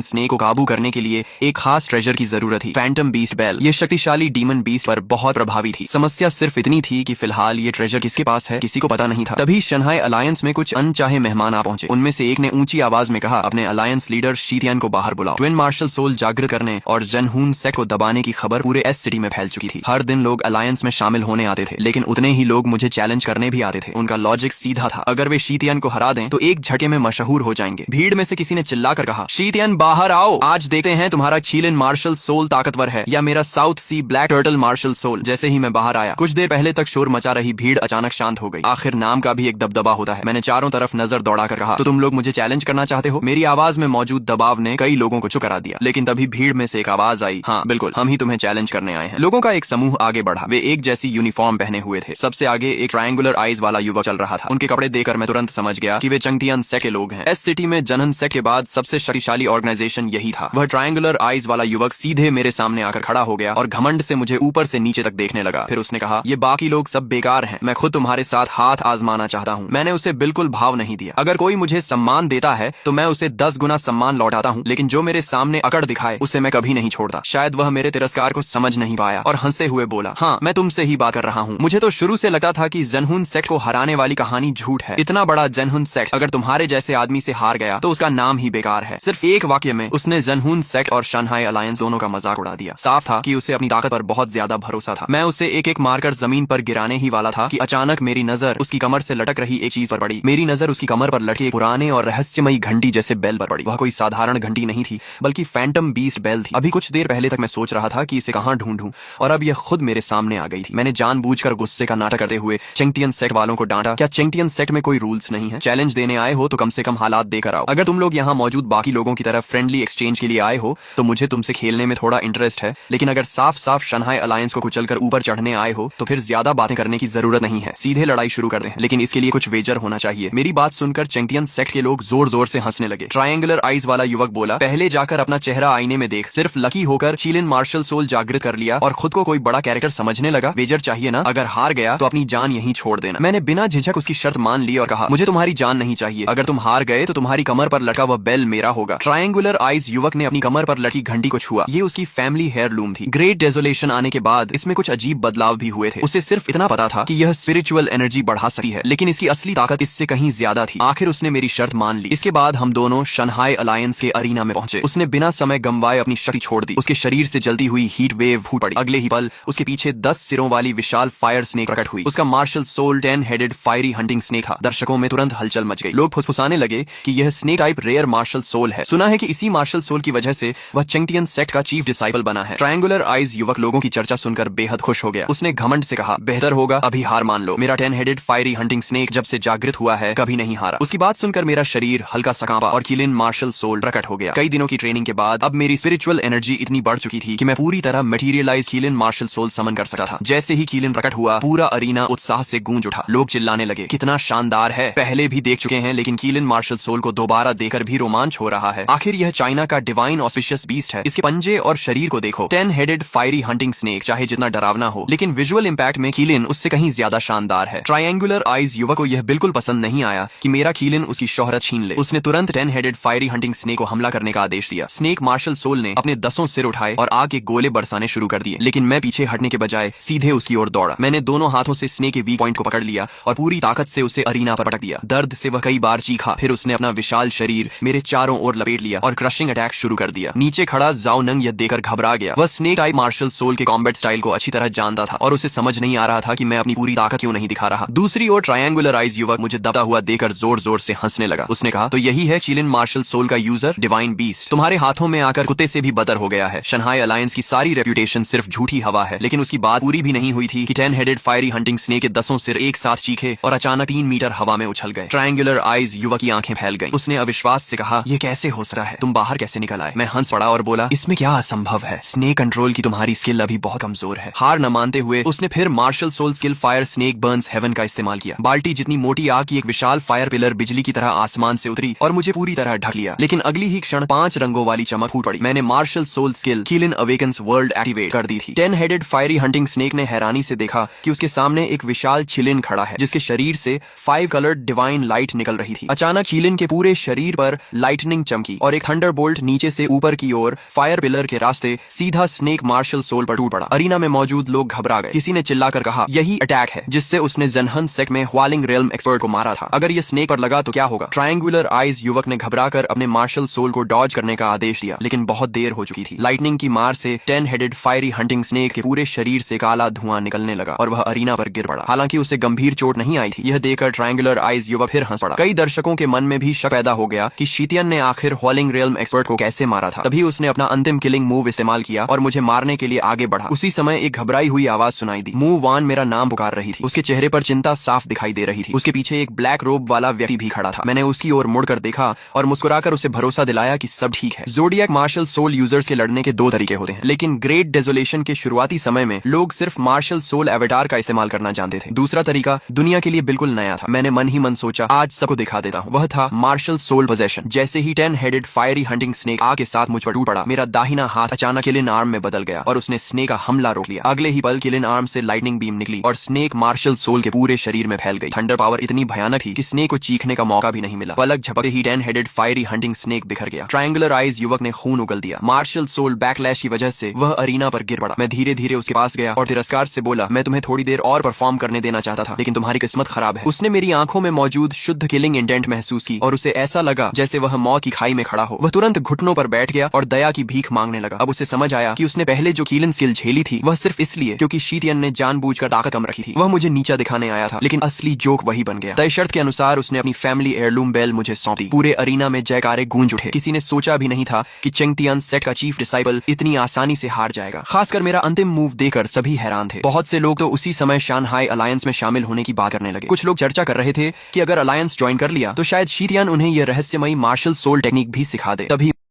Speaker 1: स्नेक को काबू करने के लिए एक खास ट्रेजर की जरूरत थी, फैंटम बीस्ट बेल। ये शक्तिशाली डीमन बीस्ट पर बहुत प्रभावी थी। समस्या सिर्फ इतनी थी कि फिलहाल ये ट्रेजर किसके पास है किसी को पता नहीं था। तभी शंघाई अलायंस में कुछ अनचाहे मेहमान आ पहुंचे। उनमें से एक ने ऊंची आवाज में कहा, अपने अलायंस लीडर शीतियान को बाहर बुलाओ। ट्विन मार्शल सोल जागृत करने और जनहून सेक्ट को दबाने की खबर पूरे एस सिटी में फैल चुकी थी। हर दिन लोग अलायंस में शामिल होने आते थे, लेकिन उतने ही लोग मुझे चैलेंज करने भी आते थे। उनका लॉजिक सीधा था, अगर वे शीतियान को हरा दें तो एक झटके में मशहूर हो जाएंगे। भीड़ में से किसी ने चिल्लाकर कहा, शीतियान बाहर आओ, आज देखते हैं तुम्हारा चीलिन मार्शल सोल ताकतवर है या मेरा साउथ सी ब्लैक टर्टल मार्शल सोल। जैसे ही मैं बाहर आया, कुछ देर पहले तक शोर मचा रही भीड़ अचानक शांत हो गई। आखिर नाम का भी एक दबदबा होता है। मैंने चारों तरफ नजर दौड़ाकर कहा, तो तुम लोग मुझे चैलेंज करना चाहते हो? मेरी आवाज में मौजूद दबाव ने कई लोगों को चुप करा दिया। लेकिन तभी भीड़ में से एक आवाज आई, हाँ बिल्कुल, हम ही तुम्हें चैलेंज करने आए हैं। लोगों का एक समूह आगे बढ़ा। वे एक जैसी यूनिफॉर्म पहने हुए थे। सबसे आगे एक ट्रायंगुलर आईज वाला युवक चल रहा था। उनके कपड़े देखकर मैं तुरंत समझ गया कि वे चंगतियान सेक्ट के लोग हैं। एस सिटी में जनहन सेक्ट के बाद सबसे शक्तिशाली ऑर्गेनाइजेशन यही था। वह ट्रायंगुलर आईज वाला युवक सीधे मेरे सामने आकर खड़ा हो गया और घमंड से मुझे ऊपर से नीचे तक देखने लगा। फिर उसने कहा, ये बाकी लोग सब बेकार हैं, मैं खुद तुम्हारे साथ हाथ आजमाना चाहता हूँ। मैंने उसे बिल्कुल भाव नहीं दिया। अगर कोई मुझे सम्मान देता है तो मैं उसे 10 गुना सम्मान लौटाता हूँ, लेकिन जो मेरे सामने अकड़ दिखाए उसे मैं कभी नहीं छोड़ता। शायद वह मेरे तिरस्कार को समझ नहीं पाया और हंसते हुए बोला, हाँ मैं तुमसे ही बात कर रहा हूँ। मुझे तो शुरू से लगता था कि जनहून सेक्ट को हराने वाली कहानी झूठ है। इतना बड़ा जनहून सेक्ट अगर तुम्हारे जैसे आदमी से हार गया तो उसका नाम ही बेकार है। सिर्फ एक वाक्य में उसने जनहून सेक्ट और शंघाई अलायंस दोनों का मजाक उड़ा दिया। साफ था कि उसे अपनी ताकत पर बहुत ज्यादा भरोसा था। मैं उसे एक एक मारकर जमीन पर गिराने ही वाला था कि अचानक मेरी नजर उसकी कमर से लटक रही एक चीज पर पड़ी। मेरी नजर उसकी कमर पर लटके पुराने और रहस्यमयी घंटी जैसे बेल पर पड़ी। वह कोई साधारण घंटी नहीं थी, बल्कि फैंटम बीस्ट बेल थी। अभी कुछ देर पहले तक मैं सोच रहा था कि इसे कहाँ ढूंढूं और अब यह खुद मेरे सामने आ गई थी। मैंने जानबूझकर गुस्से का नाटक करते हुए चेंगतियन सेक्ट वालों को डांटा, क्या चेंगतियन सेक्ट में कोई रूल्स नहीं है? चैलेंज देने आए हो तो कम से कम हालात देकर आओ। अगर तुम लोग यहाँ मौजूद बाकी लोगों की तरफ फ्रेंडली एक्सचेंज के लिए आए हो तो मुझे तुमसे खेलने में थोड़ा इंटरेस्ट है, लेकिन अगर साफ साफ शंघाई अलायंस को कुचलकर ऊपर चढ़ने आए हो तो फिर ज्यादा बातें करने की जरूरत नहीं है, सीधे लड़ाई शुरू कर दें। लेकिन इसके लिए कुछ वेजर होना चाहिए। मेरी बात सुनकर चेंगतियन सेक्ट के लोग जोर जोर से हंसने लगे। ट्रायंगुलर आईज वाला युवक बोला, पहले जाकर अपना चेहरा आईने में देख। सिर्फ लकी होकर चीलिन मार्शल सोल जागृत कर लिया और खुद को कोई बड़ा कैरेक्टर समझने लगा। वेजर चाहिए ना? अगर हार गया तो अपनी जान यहीं छोड़ देना। मैंने बिना झिझक उसकी शर्त मान ली और कहा, मुझे तुम्हारी जान नहीं चाहिए। अगर तुम हार गए तो तुम्हारी कमर पर लटका वह बेल मेरा होगा। ट्रायंगुलर आईज युवक ने अपनी कमर पर लटकी घंटी को छुआ। ये उसकी फैमिली हेयरलूम थी। ग्रेट डेजोलेशन आने के बाद इसमें कुछ अजीब बदलाव भी हुए थे। उसे सिर्फ इतना पता था कि यह स्पिरिचुअल एनर्जी बढ़ा सकती है, लेकिन इसकी असली ताकत इससे कहीं ज्यादा थी। आखिर उसने मेरी शर्त मान ली। इसके बाद हम दोनों शंघाई अलायंस के अरीना में पहुंचे। उसने बिना समय गंवाए अपनी शक्ति छोड़ दी। उसके शरीर से जलती हुई हीट वेव फूट पड़ी। अगले ही पल उसके पीछे 10 सिरों वाली विशाल फायर स्नेक प्रकट हुई। उसका martial soul 10 headed fiery hunting snake था। दर्शकों में तुरंत हलचल मच गई। लोग फुसफुसाने लगे कि यह snake type rare martial soul है। सुना है कि इसी मार्शल सोल की वजह से वह चेंगतियन सेक्ट का चीफ डिसाइपल बना है। ट्रायंगुलर आईज युवक लोगों की चर्चा सुनकर बेहद खुश हो गया। उसने घमंड से कहा, बेहतर होगा अभी हार मान लो। मेरा 10 हेडेड फायरी हंटिंग स्नेक जब से जागृत हुआ है कभी नहीं हारा। उसकी बात सुनकर मेरा शरीर हल्का सा कांपा और कीलिन मार्शल सोल प्रकट हो गया। कई दिनों की ट्रेनिंग के बाद अब मेरी स्पिरिचुअल एनर्जी इतनी बढ़ चुकी थी कि मैं पूरी तरह मटेरियलाइज कीलिन मार्शल सोल समन कर सकता था। जैसे ही कीलिन प्रकट हुआ, पूरा अरीना उत्साह से गूंज उठा। लोग चिल्लाने लगे, कितना शानदार है, पहले भी देख चुके हैं लेकिन कीलिन मार्शल सोल को दोबारा देखकर भी रोमांच हो रहा है। आखिर यह चाइना का डिवाइन ऑस्पिशियस बीस्ट है। इसके पंजे और शरीर को देखो। 10 हेडेड फायरी हंटिंग स्नेक चाहे जितना डरावना हो, लेकिन विजुअल इंपैक्ट में कीलिन उससे कहीं ज्यादा शानदार है। ट्रायंगुलर आईज युवक को यह बिल्कुल पसंद नहीं आया कि मेरा कीलिन उसकी शोहरत छीन ले। उसने तुरंत 10 हेडेड फायरी हंटिंग स्नेक को हमला करने का आदेश दिया। स्नेक मार्शल सोल ने अपने 10 सिर उठाए और आग के गोले बरसाने शुरू कर दिए, लेकिन मैं पीछे हटने के बजाय सीधे उसकी ओर दौड़ा। मैंने दोनों हाथों से स्नेक के वीक पॉइंट को पकड़ लिया और पूरी ताकत से उसे अरीना पर पटक दिया। दर्द से वह कई बार चीखा। फिर उसने अपना विशाल शरीर मेरे चारों ओर लपेट लिया और क्रशिंग अटैक शुरू कर दिया। नीचे खड़ा जाओ नंग यह देखकर घबरा गया। वह स्नेक टाइप मार्शल सोल के कॉम्बैट स्टाइल को अच्छी तरह जानता था और उसे समझ नहीं आ रहा था कि मैं अपनी पूरी ताकत क्यों नहीं दिखा रहा। दूसरी ओर ट्रायंगुलर आईज युवक मुझे दबता हुआ देखकर जोर जोर से हंसने लगा। उसने कहा, तो यही है चीलिन मार्शल सोल का यूजर, डिवाइन बीस्ट। तुम्हारे हाथों में आकर कुत्ते से भी बदतर हो गया है। शंघाई अलायंस की सारी रेप्यूटेशन सिर्फ झूठी हवा है। लेकिन उसकी बात पूरी भी नहीं हुई थी कि 10 हेडेड फायरी हंटिंग स्नेक के 10 सिर एक साथ चीखे और अचानक 3 मीटर हवा में उछल गए। ट्रायंगुलर आईज युवक की आंखें फैल गईं। उसने अविश्वास से कहा, यह कैसे हो सकता है? तुम बाहर कैसे निकल आए? मैं हंस पड़ा और बोला, इसमें क्या असंभव है? स्नेक कंट्रोल की तुम्हारी स्किल अभी बहुत कमजोर है। हार न मानते हुए उसने फिर martial soul skill fire snake burns heaven का इस्तेमाल किया। बाल्टी जितनी मोटी आग की एक विशाल फायर पिलर बिजली की तरह आसमान से उतरी और मुझे पूरी तरह ढक लिया। लेकिन अगली ही क्षण 5 रंगों वाली चमक फूट पड़ी। मैंने martial soul skill Qilin awakens world activate कर दी थी। 10 हेडेड फायरी हंटिंग स्नेक ने हैरानी से देखा कि उसके सामने एक विशाल चिलिन चीलिन खड़ा है जिसके शरीर से 5 कलर्ड डिवाइन लाइट निकल रही थी। अचानक चीलिन के पूरे शरीर पर लाइटनिंग चमकी और एक थंडरबोल्ट नीचे से ऊपर की ओर फायर पिलर के रास्ते सीधा स्नेक मार्शल सोल पर टूट पड़ा। अरीना में मौजूद लोग घबरा गए। किसी ने चिल्लाकर कहा, यही अटैक है जिससे उसने जनहन सेक्ट में ह्वालिंग रेल्म एक्सपर्ट को मारा था। अगर ये स्नेक पर लगा तो क्या होगा? ट्रायंगुलर आइज युवक ने घबराकर अपने मार्शल सोल को डॉज करने का आदेश दिया, लेकिन बहुत देर हो चुकी थी। लाइटनिंग की मार से 10 हेडेड फायरी हंटिंग स्नेक के पूरे शरीर से काला धुआं निकलने लगा और वह अरीना पर गिर पड़ा। हालांकि उसे गंभीर चोट नहीं आई थी। यह देखकर ट्रायंगुलर आइज युवक फिर हंस पड़ा। कई दर्शकों के मन में भी शक पैदा हो गया कि शीतियन ने आखिर ह्वालिंग रेल्म एक्सपर्ट को कैसे मारा था। तभी उसने अपना अंतिम किलिंग मूव इस्तेमाल किया और मुझे मारने के लिए आगे बढ़ा। उसी समय एक घबराई हुई आवाज सुनाई दी। मूव वान मेरा नाम पुकार रही थी। उसके चेहरे पर चिंता साफ दिखाई दे रही थी। उसके पीछे एक ब्लैक रोब वाला व्यक्ति भी खड़ा था। मैंने उसकी ओर मुड़कर देखा और मुस्कुराकर उसे भरोसा दिलाया कि सब ठीक है। ज़ोडिएक मार्शल सोल यूजर्स के लड़ने के 2 तरीके होते हैं, लेकिन ग्रेट डेजोलेशन के शुरुआती समय में लोग सिर्फ मार्शल सोल एवेटार का इस्तेमाल करना जानते थे। दूसरा तरीका दुनिया के लिए बिल्कुल नया था। मैंने मन ही मन सोचा, आज सबको दिखा देता हूँ। वह था मार्शल सोल पोजेशन। जैसे ही 10 हेडेड फायरी हंटिंग स्नेक आग के साथ मुझ पर टूट पड़ा, मेरा दाहिना हाथ अचानक किलिन आर्म में बदल गया और उसने स्नेक का हमला रोक लिया। अगले ही पल किलिन आर्म से लाइटनिंग बीम निकली और स्नेक मार्शल सोल के पूरे शरीर में फैल गई। थंडर पावर इतनी भयानक थी कि स्नेक को चीखने का मौका भी नहीं मिला। पलक झपकते ही 10 हेडेड फायरी हंटिंग स्नेक बिखर गया। ट्रायंगुलर आइज युवक ने खून उगल दिया। मार्शल सोल बैकलैश की वजह से वह अरीना पर गिर पड़ा। मैं धीरे धीरे उसके पास गया और तिरस्कार से बोला, मैं तुम्हें थोड़ी देर और परफॉर्म करने देना चाहता था, लेकिन तुम्हारी किस्मत खराब है। उसने मेरी आंखों में मौजूद शुद्ध किलिंग इंटेंट महसूस की और उसे ऐसा लगा जैसे वह मौत की खाई में खड़ा हो। वह तुरंत घुटनों पर बैठ गया और दया की भीख मांगने लगा। अब उसे समझ आया कि उसने पहले जो कीलन स्किल झेली थी वह सिर्फ इसलिए क्योंकि शीतियन ने जानबूझकर ताकत कम रखी थी। वह मुझे नीचा दिखाने आया था, लेकिन असली जोक वही बन गया। तय शर्त के अनुसार उसने अपनी फैमिली एयरलूम बेल मुझे सौंपी। पूरे अरीना में जयकारे गूंज उठे। किसी ने सोचा भी नहीं था कि चेंगतियन सेक्ट का चीफ डिसाइपल इतनी आसानी से हार जाएगा। खासकर मेरा अंतिम मूव देखकर सभी हैरान थे। बहुत से लोग तो उसी समय शानहाई अलायंस में शामिल होने की बात करने लगे। कुछ लोग चर्चा कर रहे थे कि अगर अलायंस ज्वाइन कर लिया तो शायद शीतियन उन्हें यह रहस्यमयी मार्शल सोल टेक्निक भी सिखा दे। तभी